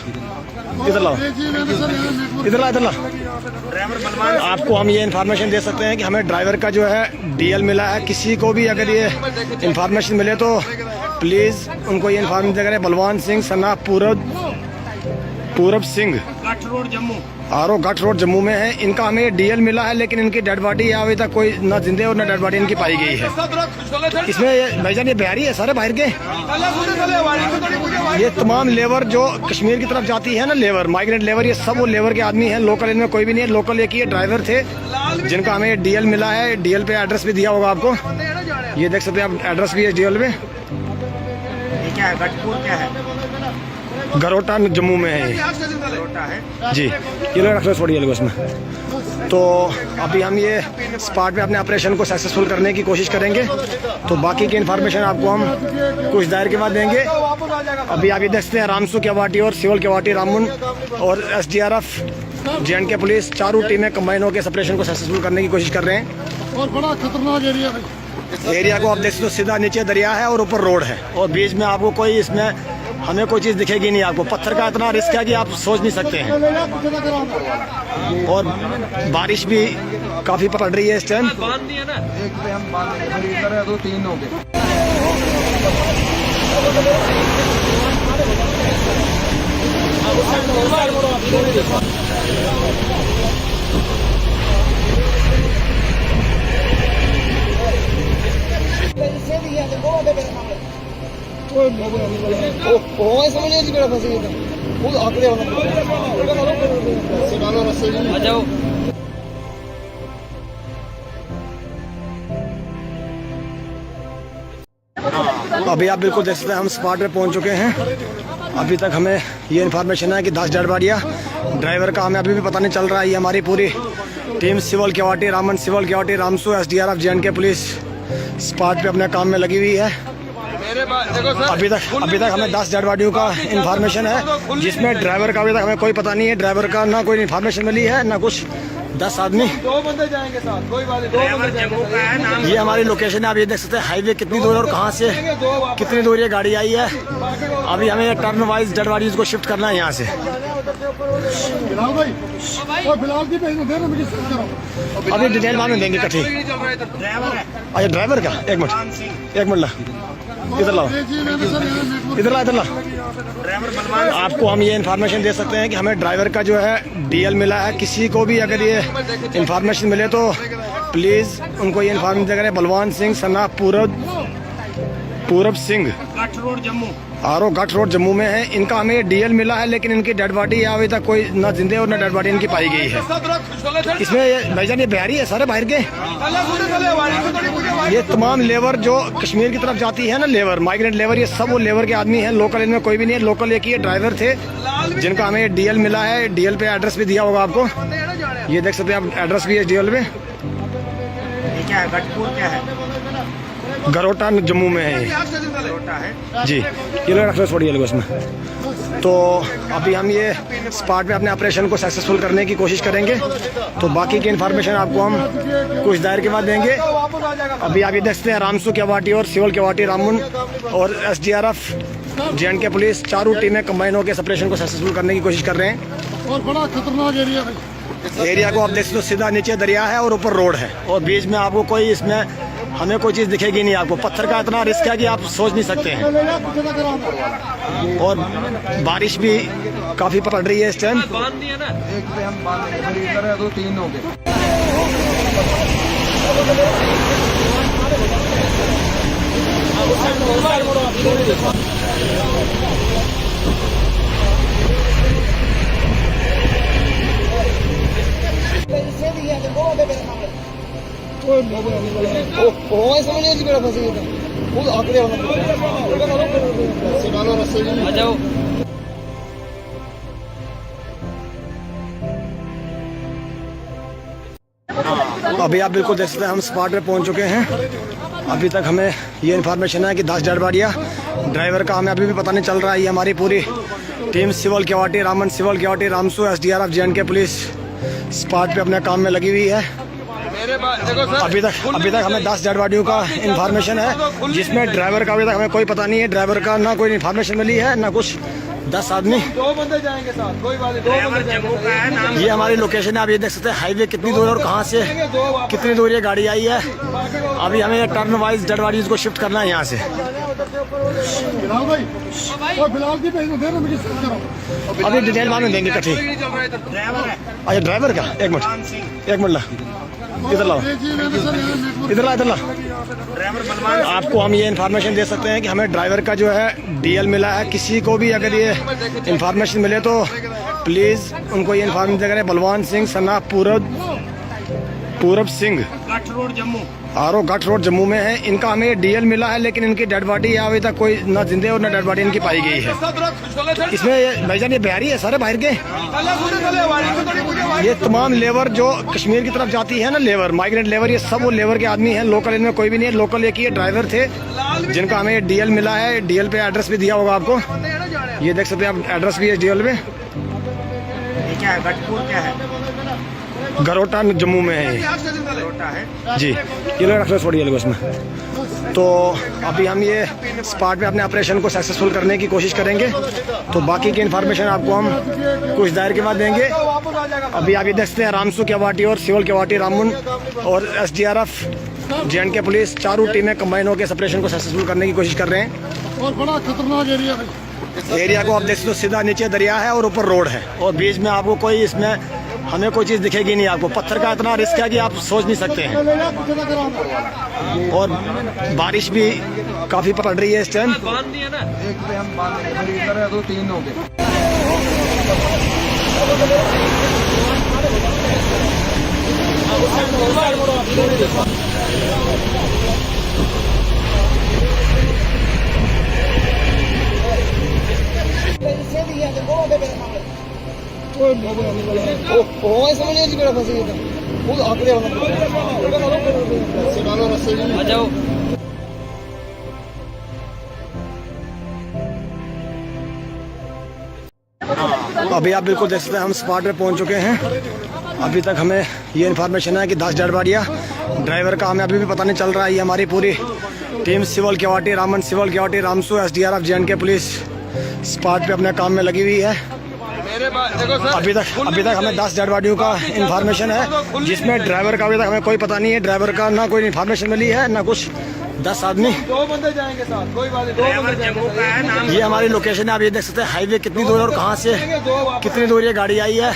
Speaker 1: इधर लाओ इधर ला
Speaker 3: ड्राइवर बलवान
Speaker 1: आपको हम ये इन्फॉर्मेशन दे सकते हैं कि हमें ड्राइवर का जो है डीएल मिला है। किसी को भी अगर ये इन्फॉर्मेशन मिले तो प्लीज़ उनको ये इन्फॉर्मेशन करें। बलवान सिंह सना पूरब सिंह
Speaker 3: गठ रोड जम्मू।
Speaker 1: आरो गठ रोड जम्मू में है। इनका हमें डीएल मिला है लेकिन इनकी डेड बॉडी अभी तक कोई ना जिंदे और ना डेड बॉडी इनकी पाई गई है। इसमें भाईजान ये बिहारी है सारे बाहर के। ये तमाम लेबर जो कश्मीर की तरफ जाती है ना, लेबर माइग्रेंट लेबर, ये सब वो लेबर के आदमी हैं। लोकल इनमें कोई भी नहीं है। लोकल एक ही ड्राइवर थे जिनका हमें डीएल मिला है। डीएल पे एड्रेस भी दिया होगा आपको, ये देख सकते हैं आप, एड्रेस भी है डीएल पे।
Speaker 3: ये क्या है गठपुर क्या है?
Speaker 1: गरोटा जम्मू में है ये।
Speaker 3: गरोटा है
Speaker 1: जी, ये लोग रख छोड़िए लोग उसमें। तो अभी हम ये स्पॉट पे अपने ऑपरेशन को सक्सेसफुल करने की कोशिश करेंगे। तो बाकी की इन्फॉर्मेशन आपको हम कुछ देर के बाद देंगे। अभी आप ये देखते हैं रामसू केवाटी और सिविल केवाटी रामन और SDRF JNK पुलिस चारों टीमें कंबाइन होकर इस ऑपरेशन को सक्सेसफुल करने की कोशिश कर रहे हैं।
Speaker 4: और बड़ा खतरनाक एरिया है।
Speaker 1: एरिया को आप देख सकते हो, सीधा नीचे दरिया है और ऊपर रोड है और बीच में आपको कोई इसमें हमें कोई चीज़ दिखेगी नहीं। आपको पत्थर का इतना रिस्क है कि आप सोच नहीं सकते हैं। और बारिश भी काफ़ी पड़ रही है इस टाइम।
Speaker 2: एक पे हम बांध देंगे, फिर इधर है तो 3 हो गए।
Speaker 1: अभी आप बिल्कुल देख सकते हैं हम स्पॉट पे पहुंच चुके हैं। अभी तक हमें ये इन्फॉर्मेशन है कि 10 डेड बॉडियाँ, ड्राइवर का हमें अभी भी पता नहीं चल रहा है। ये हमारी पूरी team civil केवाटी Raman, civil केवाटी Ramsu, SDRF JNK police spot पे अपने काम में लगी हुई है। अभी तक हमें 10 डेड बॉडियों का इन्फॉर्मेशन है जिसमें ड्राइवर का अभी तक हमें कोई पता नहीं है। ड्राइवर का ना कोई इन्फॉर्मेशन मिली है ना कुछ। 10 आदमी,
Speaker 2: 2 बंदे जाएंगे साथ, कोई बात नहीं। 2
Speaker 3: ड्राइवर
Speaker 2: बंदे
Speaker 3: जम्मू का है नाम।
Speaker 1: ये हमारी लोकेशन है। आप ये देख सकते हैं हाईवे कितनी दूर है और कहाँ से कितनी दूर ये गाड़ी आई है। अभी हमें टर्न वाइज डेड बॉडीज को शिफ्ट करना है यहाँ से।
Speaker 4: बिलाल भाई और बिलाल की भेज दे रजिस्टर करो।
Speaker 1: अभी डिटेल बाद में देंगे इकट्ठी।
Speaker 3: ड्राइवर है
Speaker 1: अच्छा ड्राइवर का एक
Speaker 3: बलवान
Speaker 1: मिनट
Speaker 3: सिंह।
Speaker 1: एक मिनट ला इधर लाओ इधर ला
Speaker 3: ड्राइवर बलवान
Speaker 1: आपको हम ये इन्फॉर्मेशन दे सकते हैं कि हमें ड्राइवर का जो है डीएल मिला है। किसी को भी अगर ये इन्फॉर्मेशन मिले तो प्लीज़ उनको ये इन्फॉर्मेशन करें। बलवान सिंह सना पूरब सिंह
Speaker 3: गठ रोड जम्मू।
Speaker 1: आरो गठ रोड जम्मू में है। इनका हमें डीएल मिला है लेकिन इनकी डेड बॉडी अभी तक कोई ना जिंदे और ना डेड बॉडी इनकी पाई गई है। इसमें भाईजान ये बिहारी है सारे बाहर के। ये तमाम लेबर जो कश्मीर की तरफ जाती है ना, लेबर माइग्रेंट लेबर, ये सब वो लेबर के आदमी हैं। लोकल इनमें कोई भी नहीं है। लोकल एक ही ड्राइवर थे जिनका हमें डीएल मिला है। डीएल पे एड्रेस भी दिया होगा आपको, ये देख सकते हैं आप, एड्रेस भी है डीएल पे।
Speaker 3: ये क्या है गठपुर क्या है?
Speaker 1: गरोटा जम्मू में है ये।
Speaker 3: गरोटा है
Speaker 1: जी, ये लोग रख छोड़िए लोग उसमें। तो अभी हम ये स्पॉट पे अपने ऑपरेशन को सक्सेसफुल करने की कोशिश करेंगे। तो बाकी की इन्फॉर्मेशन आपको हम कुछ देर के बाद देंगे। अभी आप ये देखते हैं रामसू केवाटी और सिविल केवाटी रामन और SDRF JNK पुलिस चारों टीमें कंबाइन होकर इस ऑपरेशन को सक्सेसफुल करने की कोशिश कर रहे हैं।
Speaker 4: और बड़ा खतरनाक एरिया है।
Speaker 1: एरिया को आप देख सकते हो, सीधा नीचे दरिया है और ऊपर रोड है और बीच में आपको कोई इसमें हमें कोई चीज़ दिखेगी नहीं। आपको पत्थर का इतना रिस्क है कि आप सोच नहीं सकते हैं। और बारिश भी काफ़ी पड़ रही है इस टाइम।
Speaker 2: एक पे हम बांध देंगे, फिर इधर है तो 3 हो गए।
Speaker 1: अभी आप बिल्कुल देख सकते हैं हम स्पॉट पे पहुंच चुके हैं। अभी तक हमें ये इन्फॉर्मेशन है कि 10 डेड बॉडियाँ, ड्राइवर का हमें अभी भी पता नहीं चल रहा है। ये हमारी पूरी team civil केवाटी Raman, civil केवाटी Ramsu, SDRF JNK police spot पे अपने काम में लगी हुई है। अभी तक हमें 10 डेड बॉडियों का इंफॉर्मेशन है, जिसमें ड्राइवर का अभी तक हमें कोई पता नहीं है। ड्राइवर का ना कोई इंफॉर्मेशन मिली है ना कुछ। 10 आदमी,
Speaker 2: 2 बंदे जाएंगे साथ, कोई बात नहीं। 2
Speaker 3: ड्राइवर जम्मू का है नाम।
Speaker 1: ये हमारी लोकेशन है। आप ये देख सकते हैं हाईवे कितनी दूर है और कहाँ से कितनी दूर ये गाड़ी आई है। अभी हमें टर्न वाइज डेड बॉडीज को शिफ्ट करना है यहाँ से।
Speaker 4: बिलाल भाई, और बिलाल की भेज दे रहे करो।
Speaker 1: अभी डिटेल मालूम देंगे कठी।
Speaker 3: ड्राइवर है
Speaker 1: अच्छा ड्राइवर का, एक मिनट
Speaker 3: बलवान सिंह।
Speaker 1: एक मिनट ला, इधर लाओ, इधर ला, इधर ला।
Speaker 3: ड्राइवर बलवान
Speaker 1: आपको हम ये इन्फॉर्मेशन दे सकते हैं कि हमें ड्राइवर का जो है डीएल मिला है। किसी को भी अगर ये इन्फॉर्मेशन मिले तो प्लीज़ उनको ये इन्फॉर्मेशन करें। बलवान सिंह सना पूरब सिंह,
Speaker 3: गठ रोड जम्मू।
Speaker 1: आरो गठ रोड जम्मू में है। इनका हमें डीएल मिला है, लेकिन इनकी डेड बॉडी अभी तक कोई ना जिंदे और ना डेड बॉडी इनकी पाई गई है। इसमें भाईजान ये बिहारी है, सारे बाहर के। ये तमाम लेबर जो कश्मीर की तरफ जाती है ना, लेबर, माइग्रेंट लेबर, ये सब वो लेबर के आदमी हैं। लोकल इनमें कोई भी नहीं है। लोकल एक ही ड्राइवर थे जिनका हमें डीएल मिला है। डीएल पे एड्रेस भी दिया होगा आपको, ये देख सकते हैं आप, एड्रेस भी है डीएल में।
Speaker 3: ये क्या है, गठपुर क्या है?
Speaker 1: गरोटा जम्मू में है ये।
Speaker 3: गरोटा है
Speaker 1: जी, ये लोग रख छोड़िए लोग उसमें। तो अभी हम ये स्पॉट पे अपने ऑपरेशन को सक्सेसफुल करने की कोशिश करेंगे। तो बाकी की इन्फॉर्मेशन आपको हम कुछ देर के बाद देंगे। अभी आप ये देखते हैं रामसू केवाटी और सिवल केवाटी रामबन और SDRF JNK पुलिस चारों टीमें कंबाइन होकर इस ऑपरेशन को सक्सेसफुल करने की कोशिश कर रहे हैं।
Speaker 4: और बड़ा खतरनाक एरिया है।
Speaker 1: एरिया को आप देख सकते हो, सीधा नीचे दरिया है और ऊपर रोड है और बीच में आपको कोई, इसमें हमें कोई चीज़ दिखेगी नहीं आपको। पत्थर का इतना रिस्क है कि आप सोच नहीं सकते हैं। और बारिश भी काफ़ी पड़ रही है इस टाइम।
Speaker 2: एक पे हम बांध देंगे, फिर इधर है तो 3 हो गए।
Speaker 1: अभी आप बिल्कुल देख सकते हैं हम स्पॉट पे पहुंच चुके हैं। अभी तक हमें ये इन्फॉर्मेशन है कि 10 डेड बॉडियाँ, ड्राइवर का हमें अभी भी पता नहीं चल रहा है। ये हमारी पूरी team civil केवाटी Raman, civil केवाटी Ramsu, SDRF JNK police spot पे अपने काम में लगी हुई है। अभी तक हमें 10 डेड बॉडियों का इंफॉर्मेशन है, जिसमें ड्राइवर का अभी तक हमें कोई पता नहीं है। ड्राइवर का ना कोई इंफॉर्मेशन मिली है ना कुछ। 10 आदमी,
Speaker 2: 2 बंदे जाएंगे साथ, कोई बात नहीं। 2
Speaker 3: ड्राइवर
Speaker 2: बंदे
Speaker 3: जम्मू का है नाम।
Speaker 1: ये हमारी लोकेशन है। आप ये देख सकते हैं हाईवे कितनी दूर है और कहाँ से कितनी दूर ये गाड़ी आई है।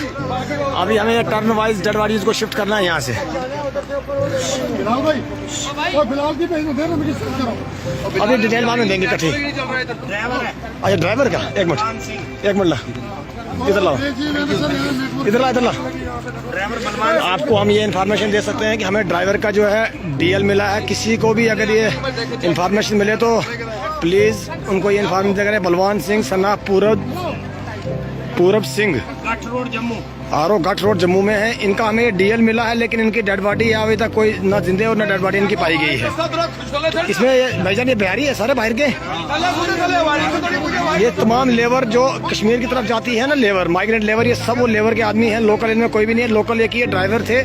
Speaker 1: अभी हमें टर्न वाइज डेड बॉडीज को शिफ्ट करना है यहाँ से।
Speaker 4: बिलाल भाई, और बिलाल की भेज दे रहे करो।
Speaker 1: अभी डिटेल मालूम देंगे कठी।
Speaker 3: ड्राइवर है
Speaker 1: अच्छा ड्राइवर का, एक
Speaker 3: बलवान
Speaker 1: मिनट
Speaker 3: सिंह।
Speaker 1: एक मिनट ला, इधर लाओ, इधर ला, इधर ला।
Speaker 3: ड्राइवर बलवान
Speaker 1: आपको हम ये इन्फॉर्मेशन दे सकते हैं कि हमें ड्राइवर का जो है डीएल मिला है। किसी को भी अगर ये इन्फॉर्मेशन मिले तो प्लीज़ उनको ये इन्फॉर्मेशन करें। बलवान सिंह सना पूरब सिंह,
Speaker 3: गठ रोड जम्मू।
Speaker 1: आरो गठ रोड जम्मू में है। इनका हमें डीएल मिला है, लेकिन इनकी डेड बॉडी अभी तक कोई ना जिंदे और ना डेड बॉडी इनकी पाई गई है। इसमें भाईजान ये बिहारी है, सारे बाहर के। ये तमाम लेबर जो कश्मीर की तरफ जाती है ना, लेबर, माइग्रेंट लेबर, ये सब वो लेबर के आदमी हैं। लोकल इनमें कोई भी नहीं है। लोकल एक ही ड्राइवर थे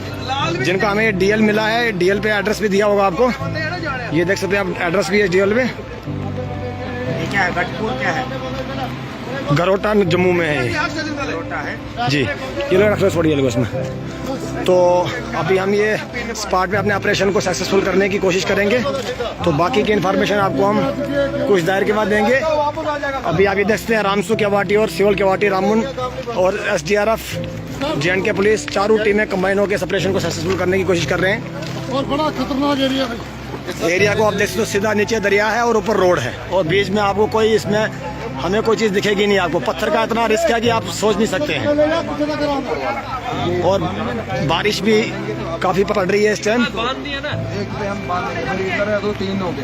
Speaker 1: जिनका हमें डीएल मिला है। डीएल पे एड्रेस भी दिया होगा आपको, ये देख सकते हैं आप, एड्रेस भी है डीएल में।
Speaker 3: ये क्या है, गठपुर क्या है?
Speaker 1: गरोटा जम्मू में है ये।
Speaker 3: गरोटा है
Speaker 1: जी, ये लोग रख छोड़िए लोग उसमें। तो अभी हम ये स्पॉट पे अपने ऑपरेशन को सक्सेसफुल करने की कोशिश करेंगे। तो बाकी की इन्फॉर्मेशन आपको हम कुछ देर के बाद देंगे। अभी आप ये देखते हैं रामसू केवाटी और सिवल केवाटी रामबन और SDRF JNK पुलिस चारों टीमें कंबाइन होकर इस ऑपरेशन को सक्सेसफुल करने की कोशिश कर रहे हैं।
Speaker 4: और बड़ा खतरनाक एरिया है।
Speaker 1: एरिया को आप देख सकते हो, सीधा नीचे दरिया है और ऊपर रोड है और बीच में आपको कोई, इसमें हमें कोई चीज़ दिखेगी नहीं आपको। पत्थर का इतना रिस्क है कि आप सोच नहीं सकते हैं। और बारिश भी काफ़ी पड़ रही है इस टाइम।
Speaker 2: एक पे हम बांध देंगे, फिर इधर है तो 3 हो गए।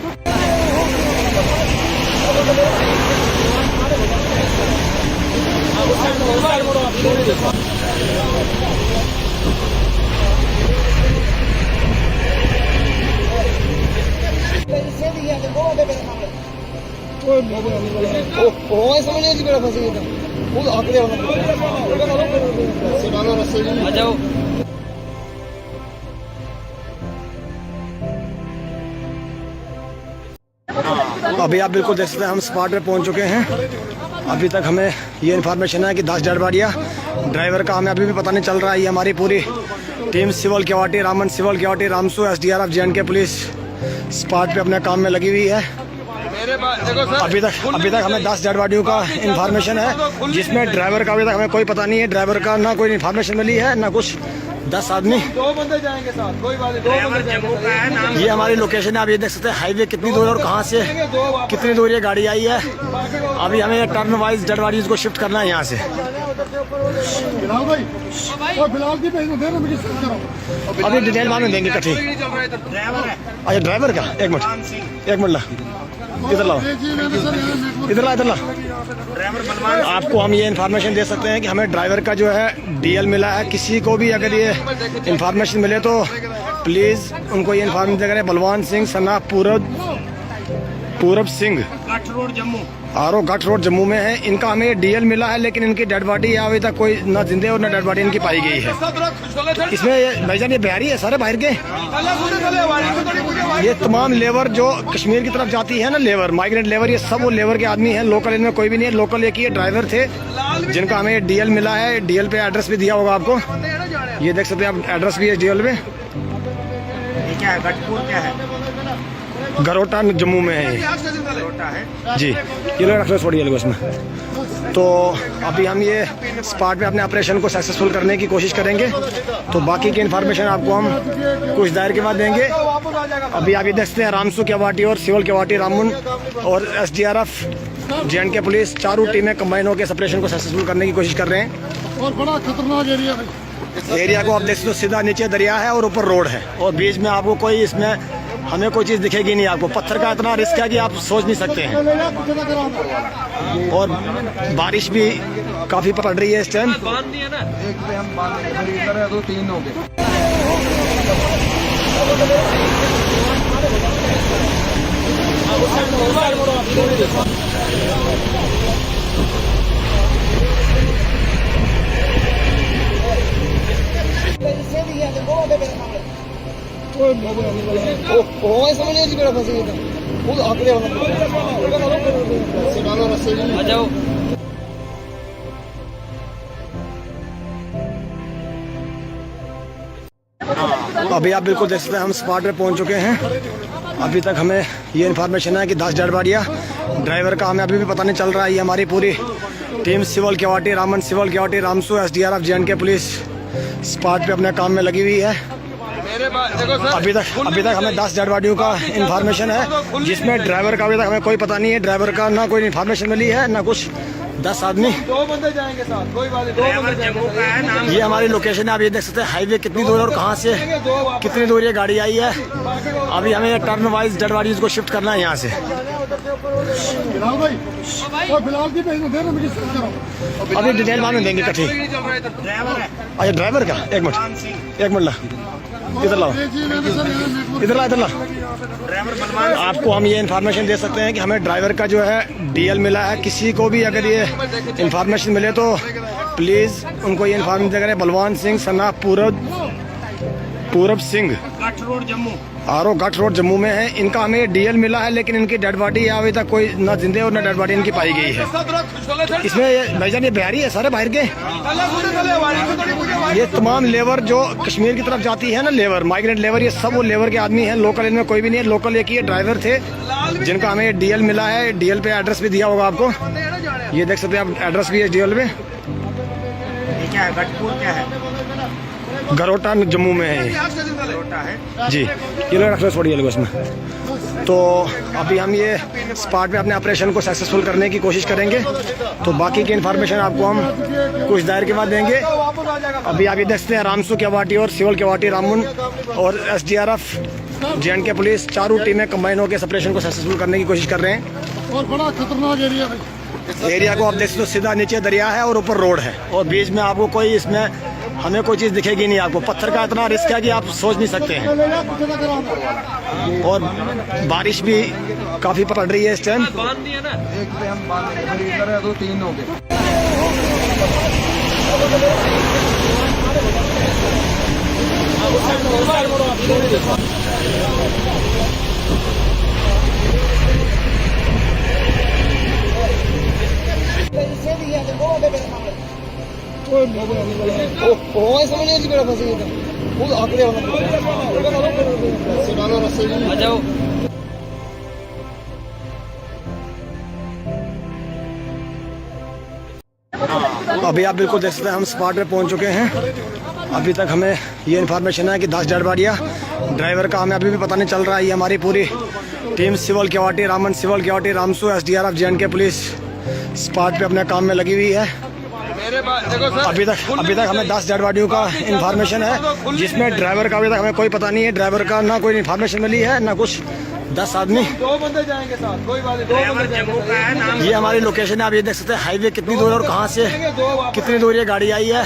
Speaker 1: अभी आप बिल्कुल देख सकते हैं हम स्पॉट पे पहुंच चुके हैं। अभी तक हमें ये इन्फॉर्मेशन है कि 10 डेड बॉडियाँ, ड्राइवर का हमें अभी भी पता नहीं चल रहा है। ये हमारी पूरी team civil केवाटी, Raman civil केवाटी, Ramsu, SDRF, JNK police spot पे अपने काम में लगी हुई है। अभी तक हमें 10 डेड बॉडियों का इन्फॉर्मेशन है, जिसमें ड्राइवर का अभी तक हमें कोई पता नहीं है। ड्राइवर का ना कोई इन्फॉर्मेशन मिली है ना कुछ। 10 आदमी,
Speaker 2: 2 बंदे जाएंगे साथ, कोई बात नहीं, 2
Speaker 3: ड्राइवर
Speaker 2: बंदे
Speaker 3: जम्मू का है नाम।
Speaker 1: ये हमारी लोकेशन है। आप ये देख सकते हैं हाईवे कितनी दूर है और कहाँ से कितनी दूर ये गाड़ी आई है। अभी हमें टर्न वाइज डेड बॉडीज को शिफ्ट करना है यहाँ से।
Speaker 4: बिलाल भाई और बिलाल की भेज दे रजिस्टर करो।
Speaker 1: अभी डिटेल बाद में देंगे इकट्ठी।
Speaker 3: ड्राइवर है
Speaker 1: अच्छा ड्राइवर का, एक
Speaker 3: बलवान
Speaker 1: मिनट
Speaker 3: सिंह।
Speaker 1: एक मिनट ला, इधर लाओ,
Speaker 4: जी मैंने सर यहाँ नेटवर्क
Speaker 1: इधर ला, इधर ला।
Speaker 3: ड्राइवर बलवान
Speaker 1: आपको हम ये इन्फॉर्मेशन दे सकते हैं कि हमें ड्राइवर का जो है DL मिला है। किसी को भी अगर ये इन्फॉर्मेशन मिले तो प्लीज़ उनको ये इन्फॉर्मेशन करें। बलवान सिंह सना पूरब सिंह,
Speaker 3: गठ रोड जम्मू।
Speaker 1: RO घाट रोड जम्मू में है। इनका हमें DL मिला है, लेकिन इनकी डेड बॉडी अभी तक कोई ना जिंदे और ना डेड बॉडी इनकी पाई गई है। इसमें भाईजान ये बिहारी है सारे बाहर के। ये तमाम लेबर जो कश्मीर की तरफ जाती है ना, लेबर, माइग्रेंट लेबर, ये सब वो लेबर के आदमी हैं। लोकल इनमें कोई भी नहीं है। लोकल एक ही ड्राइवर थे जिनका हमें DL मिला है। DL पे एड्रेस भी दिया होगा आपको, ये देख सकते हैं आप, एड्रेस भी है DL पे।
Speaker 3: ये क्या है, गठपुर क्या है?
Speaker 1: गरोटा जम्मू में है ये।
Speaker 3: गरोटा है
Speaker 1: जी, ये लोग रख लो, छोड़िए लोग इसमें। तो अभी हम ये स्पॉट पे अपने ऑपरेशन को सक्सेसफुल करने की कोशिश करेंगे। तो बाकी की इन्फॉर्मेशन आपको हम कुछ देर के बाद देंगे। अभी आप ये देखते हैं रामसू केवाटी और सिविल केवाटी, रामन और SDRF, JNK पुलिस चारों टीमें कंबाइन होकर इस ऑपरेशन को सक्सेसफुल करने की कोशिश कर रहे हैं।
Speaker 4: और बड़ा खतरनाक एरिया है।
Speaker 1: एरिया को आप देख सकते हो, सीधा नीचे दरिया है और ऊपर रोड है और बीच में आपको कोई, इसमें हमें कोई चीज़ दिखेगी नहीं आपको। पत्थर का इतना रिस्क है कि आप सोच नहीं सकते हैं। और बारिश भी काफ़ी पड़ रही है इस टाइम।
Speaker 2: एक पे हम बांध देंगे, फिर इधर है तो 3 हो गए।
Speaker 1: अभी आप बिल्कुल देख सकते हैं हम स्पॉट पे पहुंच चुके हैं। अभी तक हमें ये इन्फॉर्मेशन है कि 10 डेड बॉडियाँ, ड्राइवर का हमें अभी भी पता नहीं चल रहा है। ये हमारी पूरी team civil केवाटी, Raman civil केवाटी, Ramsu, SDRF, JNK police spot पे अपने काम में लगी हुई है। अभी तक हमें 10 डेड बॉडियों का इन्फॉर्मेशन है, जिसमें ड्राइवर का अभी तक हमें कोई पता नहीं है। ड्राइवर का ना कोई इन्फॉर्मेशन मिली है ना कुछ। 10 आदमी,
Speaker 2: 2 बंदे जाएंगे साथ, कोई बात नहीं, 2
Speaker 3: ड्राइवर
Speaker 2: बंदे
Speaker 3: जम्मू का है नाम।
Speaker 1: ये हमारी लोकेशन है। आप ये देख सकते हैं हाईवे कितनी दूर है और कहाँ से कितनी दूर ये गाड़ी आई है। अभी हमें टर्न वाइज डेड बॉडीज को शिफ्ट करना है यहाँ से।
Speaker 4: बिलाल भाई और बिलाल की भेज दे रजिस्टर करो।
Speaker 1: अभी डिटेल बाद में देंगे इकट्ठी।
Speaker 3: ड्राइवर है
Speaker 1: अच्छा ड्राइवर का, एक मिनट,
Speaker 3: बलवान सिंह।
Speaker 1: एक मिनट ला, इधर लाओ,
Speaker 4: जी मैंने सर यहाँ नेटवर्क
Speaker 1: इधर ला, इधर ला।
Speaker 3: ड्राइवर बलवान
Speaker 1: आपको हम ये इन्फॉर्मेशन दे सकते हैं कि हमें ड्राइवर का जो है DL मिला है। किसी को भी अगर ये इन्फॉर्मेशन मिले तो प्लीज़ उनको ये इन्फॉर्मेशन करें। बलवान सिंह सना पूरब सिंह,
Speaker 3: गठ रोड जम्मू।
Speaker 1: RO घाट रोड जम्मू में है। इनका हमें DL मिला है, लेकिन इनकी डेड बॉडी अभी तक कोई ना जिंदे और ना डेड बॉडी इनकी पाई गई है। इसमें भाईजान ये बिहारी है सारे बाहर के। ये तमाम लेबर जो कश्मीर की तरफ जाती है ना, लेबर, माइग्रेंट लेबर, ये सब वो लेबर के आदमी हैं। लोकल इनमें कोई भी नहीं है। लोकल एक ही ड्राइवर थे जिनका हमें DL मिला है। DL पे एड्रेस भी दिया होगा आपको, ये देख सकते हैं आप, एड्रेस भी है DL पे।
Speaker 3: ये क्या है, गठपुर क्या है?
Speaker 1: गरोटा जम्मू में है ये।
Speaker 3: गरोटा है
Speaker 1: जी, ये लोग रख लो, छोड़िए लोग इसमें। तो अभी हम ये स्पॉट पे अपने ऑपरेशन को सक्सेसफुल करने की कोशिश करेंगे। तो बाकी की इन्फॉर्मेशन आपको हम कुछ देर के बाद देंगे। अभी आप ये देखते हैं रामसू केवाटी और सिविल केवाटी, रामन और SDRF, JNK पुलिस चारों टीमें कंबाइन होकर इस ऑपरेशन को सक्सेसफुल करने की कोशिश कर रहे हैं।
Speaker 4: और बड़ा खतरनाक एरिया है।
Speaker 1: एरिया को आप देख सकते हो, सीधा नीचे दरिया है और ऊपर रोड है और बीच में आपको कोई, इसमें हमें कोई चीज़ दिखेगी नहीं आपको। पत्थर का इतना रिस्क है कि आप सोच नहीं सकते हैं। और बारिश भी काफ़ी पड़ रही है इस टाइम।
Speaker 2: एक पे हम बांध देंगे, फिर इधर है तो 3 हो गए।
Speaker 1: अभी आप बिल्कुल देख सकते हैं हम स्पॉट पे पहुंच चुके हैं। अभी तक हमें ये इन्फॉर्मेशन है कि 10 डेड बॉडियाँ, ड्राइवर का हमें अभी भी पता नहीं चल रहा है। ये हमारी पूरी team civil केवाटी, Raman civil केवाटी, Ramsu, SDRF, JNK police spot पे अपने काम में लगी हुई है। अभी तक हमें 10 डेड बॉडियों का इन्फॉर्मेशन है, जिसमें ड्राइवर का अभी तक हमें कोई पता नहीं है। ड्राइवर का ना कोई इन्फॉर्मेशन मिली है ना कुछ। 10 आदमी,
Speaker 2: 2 बंदे जाएंगे साथ, कोई बात नहीं। 2
Speaker 3: ड्राइवर
Speaker 2: बंदे
Speaker 3: जम्मू का है, नाम
Speaker 1: ये हमारी लोकेशन है। आप ये देख सकते हैं हाईवे कितनी दूर है और कहाँ से कितनी दूर ये गाड़ी आई है।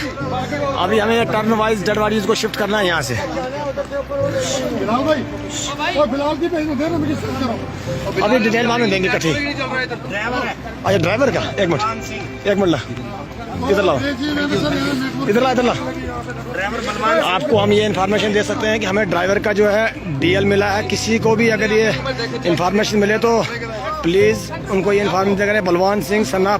Speaker 1: अभी हमें टर्न वाइज डेड बॉडीज को शिफ्ट करना है यहाँ से।
Speaker 4: बिलाल भाई और बिलाल की भेज दे मुझे सेंड करो।
Speaker 1: अभी डिटेल मालूम देंगे कठी।
Speaker 3: ड्राइवर है
Speaker 1: अच्छा ड्राइवर का एक
Speaker 3: बलवान सिंह,
Speaker 1: मिनट ला, इधर लाओ, इधर ला, इधर ला।
Speaker 3: ड्राइवर बलवान
Speaker 1: आपको हम ये इन्फॉर्मेशन दे सकते हैं कि हमें ड्राइवर का जो है DL मिला है। किसी को भी अगर ये इन्फॉर्मेशन मिले तो प्लीज़ उनको ये इन्फॉर्मेशन करें। बलवान सिंह सना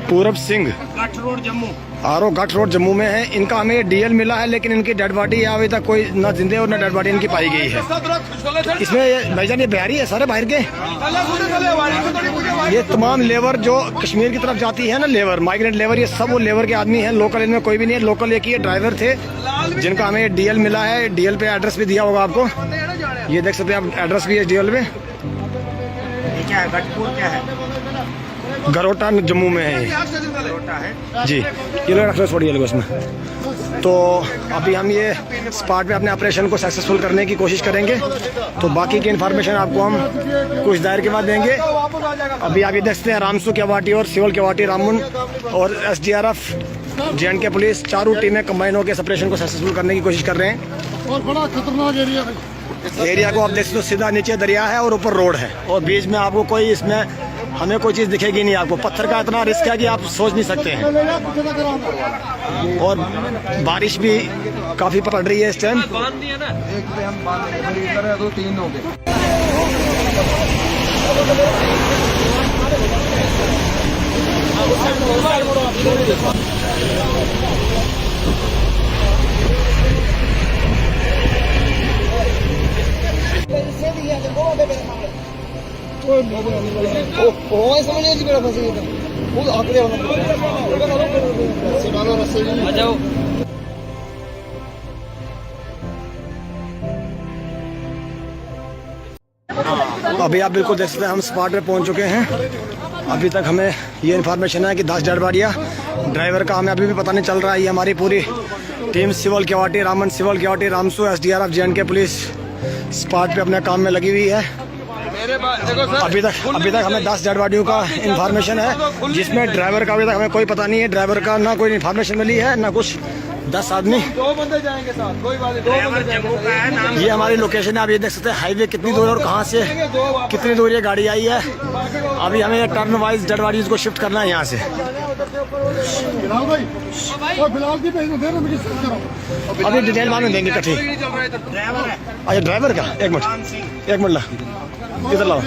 Speaker 1: Purab Singh,
Speaker 3: Gath road Jammu.
Speaker 1: RO Gath road Jammu में है। इनका हमें DL मिला है, लेकिन इनकी डेड बॉडी अभी तक कोई ना जिंदे और ना डेड बॉडी इनकी पाई गई है। इसमें भाईजान ये बिहारी है, सारे बाहर के। ये तमाम लेबर जो कश्मीर की तरफ जाती है ना, लेबर, माइग्रेंट लेबर, ये सब वो लेबर के आदमी हैं। लोकल इनमें कोई भी नहीं है। लोकल एक ही ड्राइवर थे जिनका हमें DL मिला है। DL पे एड्रेस भी दिया होगा आपको, ये देख सकते हैं आप, एड्रेस भी है DL पे।
Speaker 3: ये क्या है, गठपुर क्या है?
Speaker 1: गरोटा जम्मू में है ये।
Speaker 3: गरोटा है
Speaker 1: जी, ये लोग रख छोड़िए लोग उसमें। तो अभी हम ये स्पॉट पे अपने ऑपरेशन को सक्सेसफुल करने की कोशिश करेंगे। तो बाकी की इन्फॉर्मेशन आपको हम कुछ देर के बाद देंगे। अभी आप ये देखते हैं रामसू केवाटी और सिविल केवाटी, रामन और SDRF, JNK पुलिस, चारों टीमें कंबाइन होकर इस ऑपरेशन को सक्सेसफुल करने की कोशिश कर रहे हैं।
Speaker 4: और बड़ा खतरनाक एरिया है।
Speaker 1: एरिया को आप देख सकते हो, सीधा नीचे दरिया है और ऊपर रोड है और बीच में आपको कोई, इसमें हमें कोई चीज़ दिखेगी नहीं आपको। पत्थर का इतना रिस्क है कि आप सोच नहीं सकते हैं। और बारिश भी काफ़ी पड़ रही है इस टाइम।
Speaker 2: एक पे हम बांधेंगे, फिर इधर है तो 3 हो गए।
Speaker 1: अभी आप बिल्कुल देख सकते हैं हम स्पॉट पे पहुंच चुके हैं। अभी तक हमें ये इन्फॉर्मेशन है कि 10 डेड बॉडियाँ, ड्राइवर का हमें अभी भी पता नहीं चल रहा है। ये हमारी पूरी team civil केवाटी, Raman civil केवाटी, Ramsu, SDRF, JNK police spot पे अपने काम में लगी हुई है। अभी तक हमें 10 डेड बॉडियों का इन्फॉर्मेशन है, जिसमें ड्राइवर का अभी तक हमें कोई पता नहीं है। ड्राइवर का ना कोई इन्फॉर्मेशन मिली है ना कुछ। 10 आदमी,
Speaker 2: 2 बंदे जाएंगे साथ, कोई बात नहीं। 2
Speaker 3: ड्राइवर
Speaker 2: बंदे
Speaker 3: जम्मू का है, नाम
Speaker 1: ये हमारी लोकेशन है। आप ये देख सकते हैं हाईवे कितनी दूर है और कहाँ से कितनी दूर ये गाड़ी आई है। अभी हमें टर्न वाइज डेड बॉडीज को शिफ्ट करना है यहाँ से।
Speaker 4: बिलाल भाई और बिलाल की भेज दे मुझे सेंड करो।
Speaker 1: अभी डिटेल मालूम देंगे कठी।
Speaker 3: ड्राइवर है
Speaker 1: अच्छा ड्राइवर का एक
Speaker 3: बलवान सिंह,
Speaker 1: मिनट ला, इधर लाओ,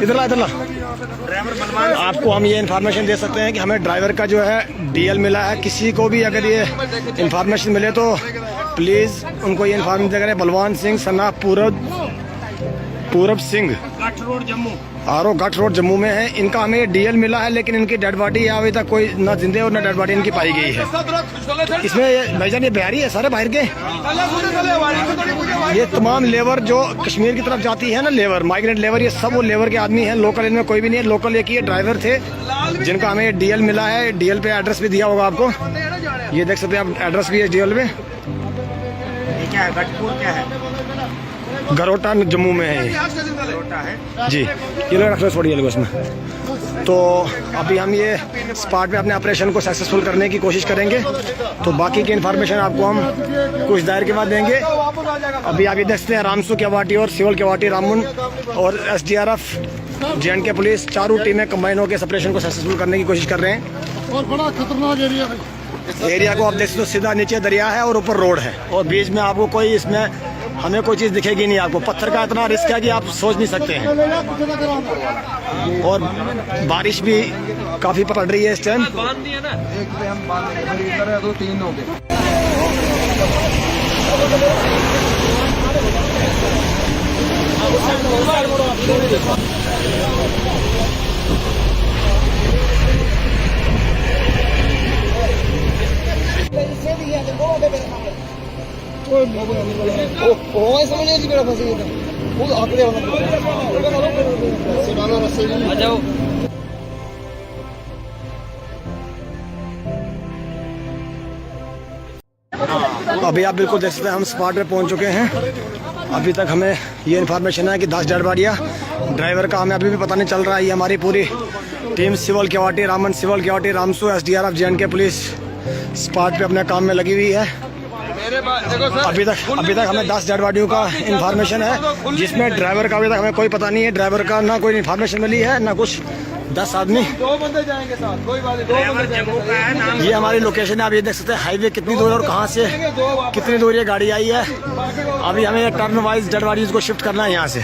Speaker 1: इधर ला, इधर ला।
Speaker 3: ड्राइवर बलवान
Speaker 1: आपको हम ये इन्फॉर्मेशन दे सकते हैं कि हमें ड्राइवर का जो है DL मिला है। किसी को भी अगर ये इन्फॉर्मेशन मिले तो प्लीज़ उनको ये इन्फॉर्मेशन करें। बलवान सिंह सना Purab Singh,
Speaker 3: Gath road Jammu.
Speaker 1: RO Gath road Jammu में है। इनका हमें DL मिला है, लेकिन इनकी डेड बॉडी अभी तक कोई ना जिंदे और ना डेड बॉडी इनकी पाई गई है। इसमें भाईजान ये बिहारी है, सारे बाहर के। ये तमाम लेबर जो कश्मीर की तरफ जाती है ना, लेबर, माइग्रेंट लेबर, ये सब वो लेबर के आदमी हैं। लोकल इनमें कोई भी नहीं है। लोकल एक ही ड्राइवर थे जिनका हमें DL मिला है। DL पे एड्रेस भी दिया होगा आपको, ये देख सकते हैं आप, एड्रेस भी है DL पे।
Speaker 3: ये क्या है, गठपुर क्या है?
Speaker 1: गरोटा जम्मू में है ये।
Speaker 3: गरोटा है
Speaker 1: जी, ये लोग रख छोड़िए लोग उसमें। तो अभी हम ये स्पॉट पे अपने ऑपरेशन को सक्सेसफुल करने की कोशिश करेंगे। तो बाकी की इन्फॉर्मेशन आपको हम कुछ देर के बाद देंगे। अभी आप ये देखते हैं रामसू केवाटी और सिविल केवाटी, रामन और SDRF, JNK पुलिस, चारों टीमें कंबाइन होकर इस ऑपरेशन को सक्सेसफुल करने की कोशिश कर रहे हैं।
Speaker 4: और बड़ा खतरनाक एरिया है।
Speaker 1: एरिया को आप देख सकते हो, सीधा नीचे दरिया है और ऊपर रोड है और बीच में आपको कोई, इसमें हमें कोई चीज़ दिखेगी नहीं आपको। पत्थर का इतना रिस्क है कि आप सोच नहीं सकते हैं। और बारिश भी काफ़ी पड़ रही है इस टाइम।
Speaker 2: एक पे हम बांध देंगे, फिर इधर है तो 3 हो गए।
Speaker 1: अभी आप बिल्कुल देख सकते हैं हम स्पॉट पे पहुंच चुके हैं। अभी तक हमें ये इन्फॉर्मेशन है कि 10 डेड बॉडियाँ, ड्राइवर का हमें अभी भी पता नहीं चल रहा है। ये हमारी पूरी team civil केवाटी, Raman civil केवाटी, Ramsu, SDRF, JNK police spot पे अपने काम में लगी हुई है। अभी तक हमें 10 डेड बॉडियों का इन्फॉर्मेशन है, जिसमें ड्राइवर का अभी तक हमें कोई पता नहीं है। ड्राइवर का ना कोई इन्फॉर्मेशन मिली है ना कुछ। 10 आदमी,
Speaker 2: 2 बंदे जाएंगे साथ, कोई बात नहीं, 2
Speaker 3: ड्राइवर
Speaker 2: बंदे
Speaker 3: जम्मू का है नाम।
Speaker 1: ये हमारी लोकेशन है। आप ये देख सकते हैं हाईवे कितनी दूर है और कहाँ से कितनी दूर ये गाड़ी आई है। अभी हमें टर्न वाइज डेड बॉडीज को शिफ्ट करना है यहाँ से।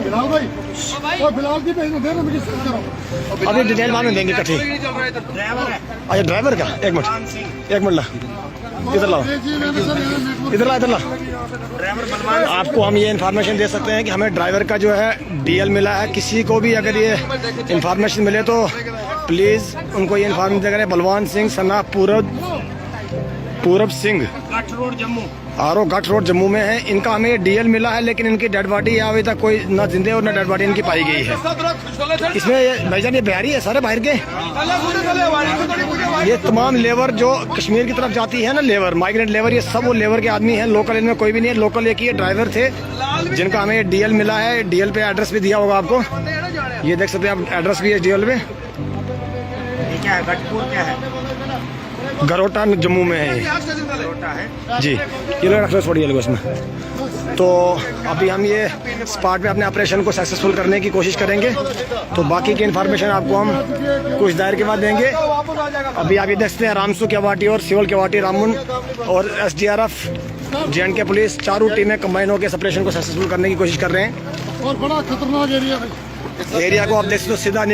Speaker 4: बिलाल भाई, और बिलाल की भेज दे मुझे सेंड करो।
Speaker 1: अभी डिटेल मालूम देंगे इकट्ठी।
Speaker 3: ड्राइवर है
Speaker 1: अच्छा ड्राइवर का, एक
Speaker 3: बलवान
Speaker 1: मिनट
Speaker 3: सिंह।
Speaker 1: ला, इधर लाओ,
Speaker 4: जी मैंने सर यहाँ नेटवर्क
Speaker 1: इधर ला।
Speaker 3: ड्राइवर बलवान
Speaker 1: आपको हम ये इन्फॉर्मेशन दे सकते हैं कि हमें ड्राइवर का जो है DL मिला है। किसी को भी अगर ये इन्फॉर्मेशन मिले तो प्लीज़ उनको ये इन्फॉर्मेशन दे करें। बलवान सिंह सना Purab Singh,
Speaker 3: Gath road Jammu.
Speaker 1: RO Gath road Jammu में है। इनका हमें DL मिला है, लेकिन इनकी डेड बॉडी अभी तक कोई ना जिंदे और ना डेड बॉडी इनकी पाई गई है। इसमें भाईजान ये बिहारी है सारे बाहर के। ये तमाम लेबर जो कश्मीर की तरफ जाती है ना, लेबर, माइग्रेंट लेबर, ये सब वो लेबर के आदमी हैं। लोकल इनमें कोई भी नहीं है। लोकल एक ही ड्राइवर थे जिनका हमें DL मिला है। DL पे एड्रेस भी दिया होगा आपको, ये देख सकते हैं आप, एड्रेस भी है DL पे।
Speaker 3: ये क्या है? गठपुर क्या है?
Speaker 1: गरोटा जम्मू में है ये
Speaker 3: गरोटा है
Speaker 1: जी। ये लोग रख लो, छोड़िए लोग इसमें। तो अभी हम ये स्पॉट पे अपने ऑपरेशन को सक्सेसफुल करने की कोशिश करेंगे। तो बाकी की इन्फॉर्मेशन आपको हम कुछ देर के बाद देंगे। अभी आप ये देखते हैं रामसू केवाटी और सिविल केवाटी, रामन और SDRF, JNK पुलिस, चारों टीमें कंबाइन होकर इस ऑपरेशन को सक्सेसफुल करने की कोशिश कर रहे हैं।
Speaker 4: और बड़ा खतरनाक एरिया है।
Speaker 1: एरिया को आप देख सकते हो सीधा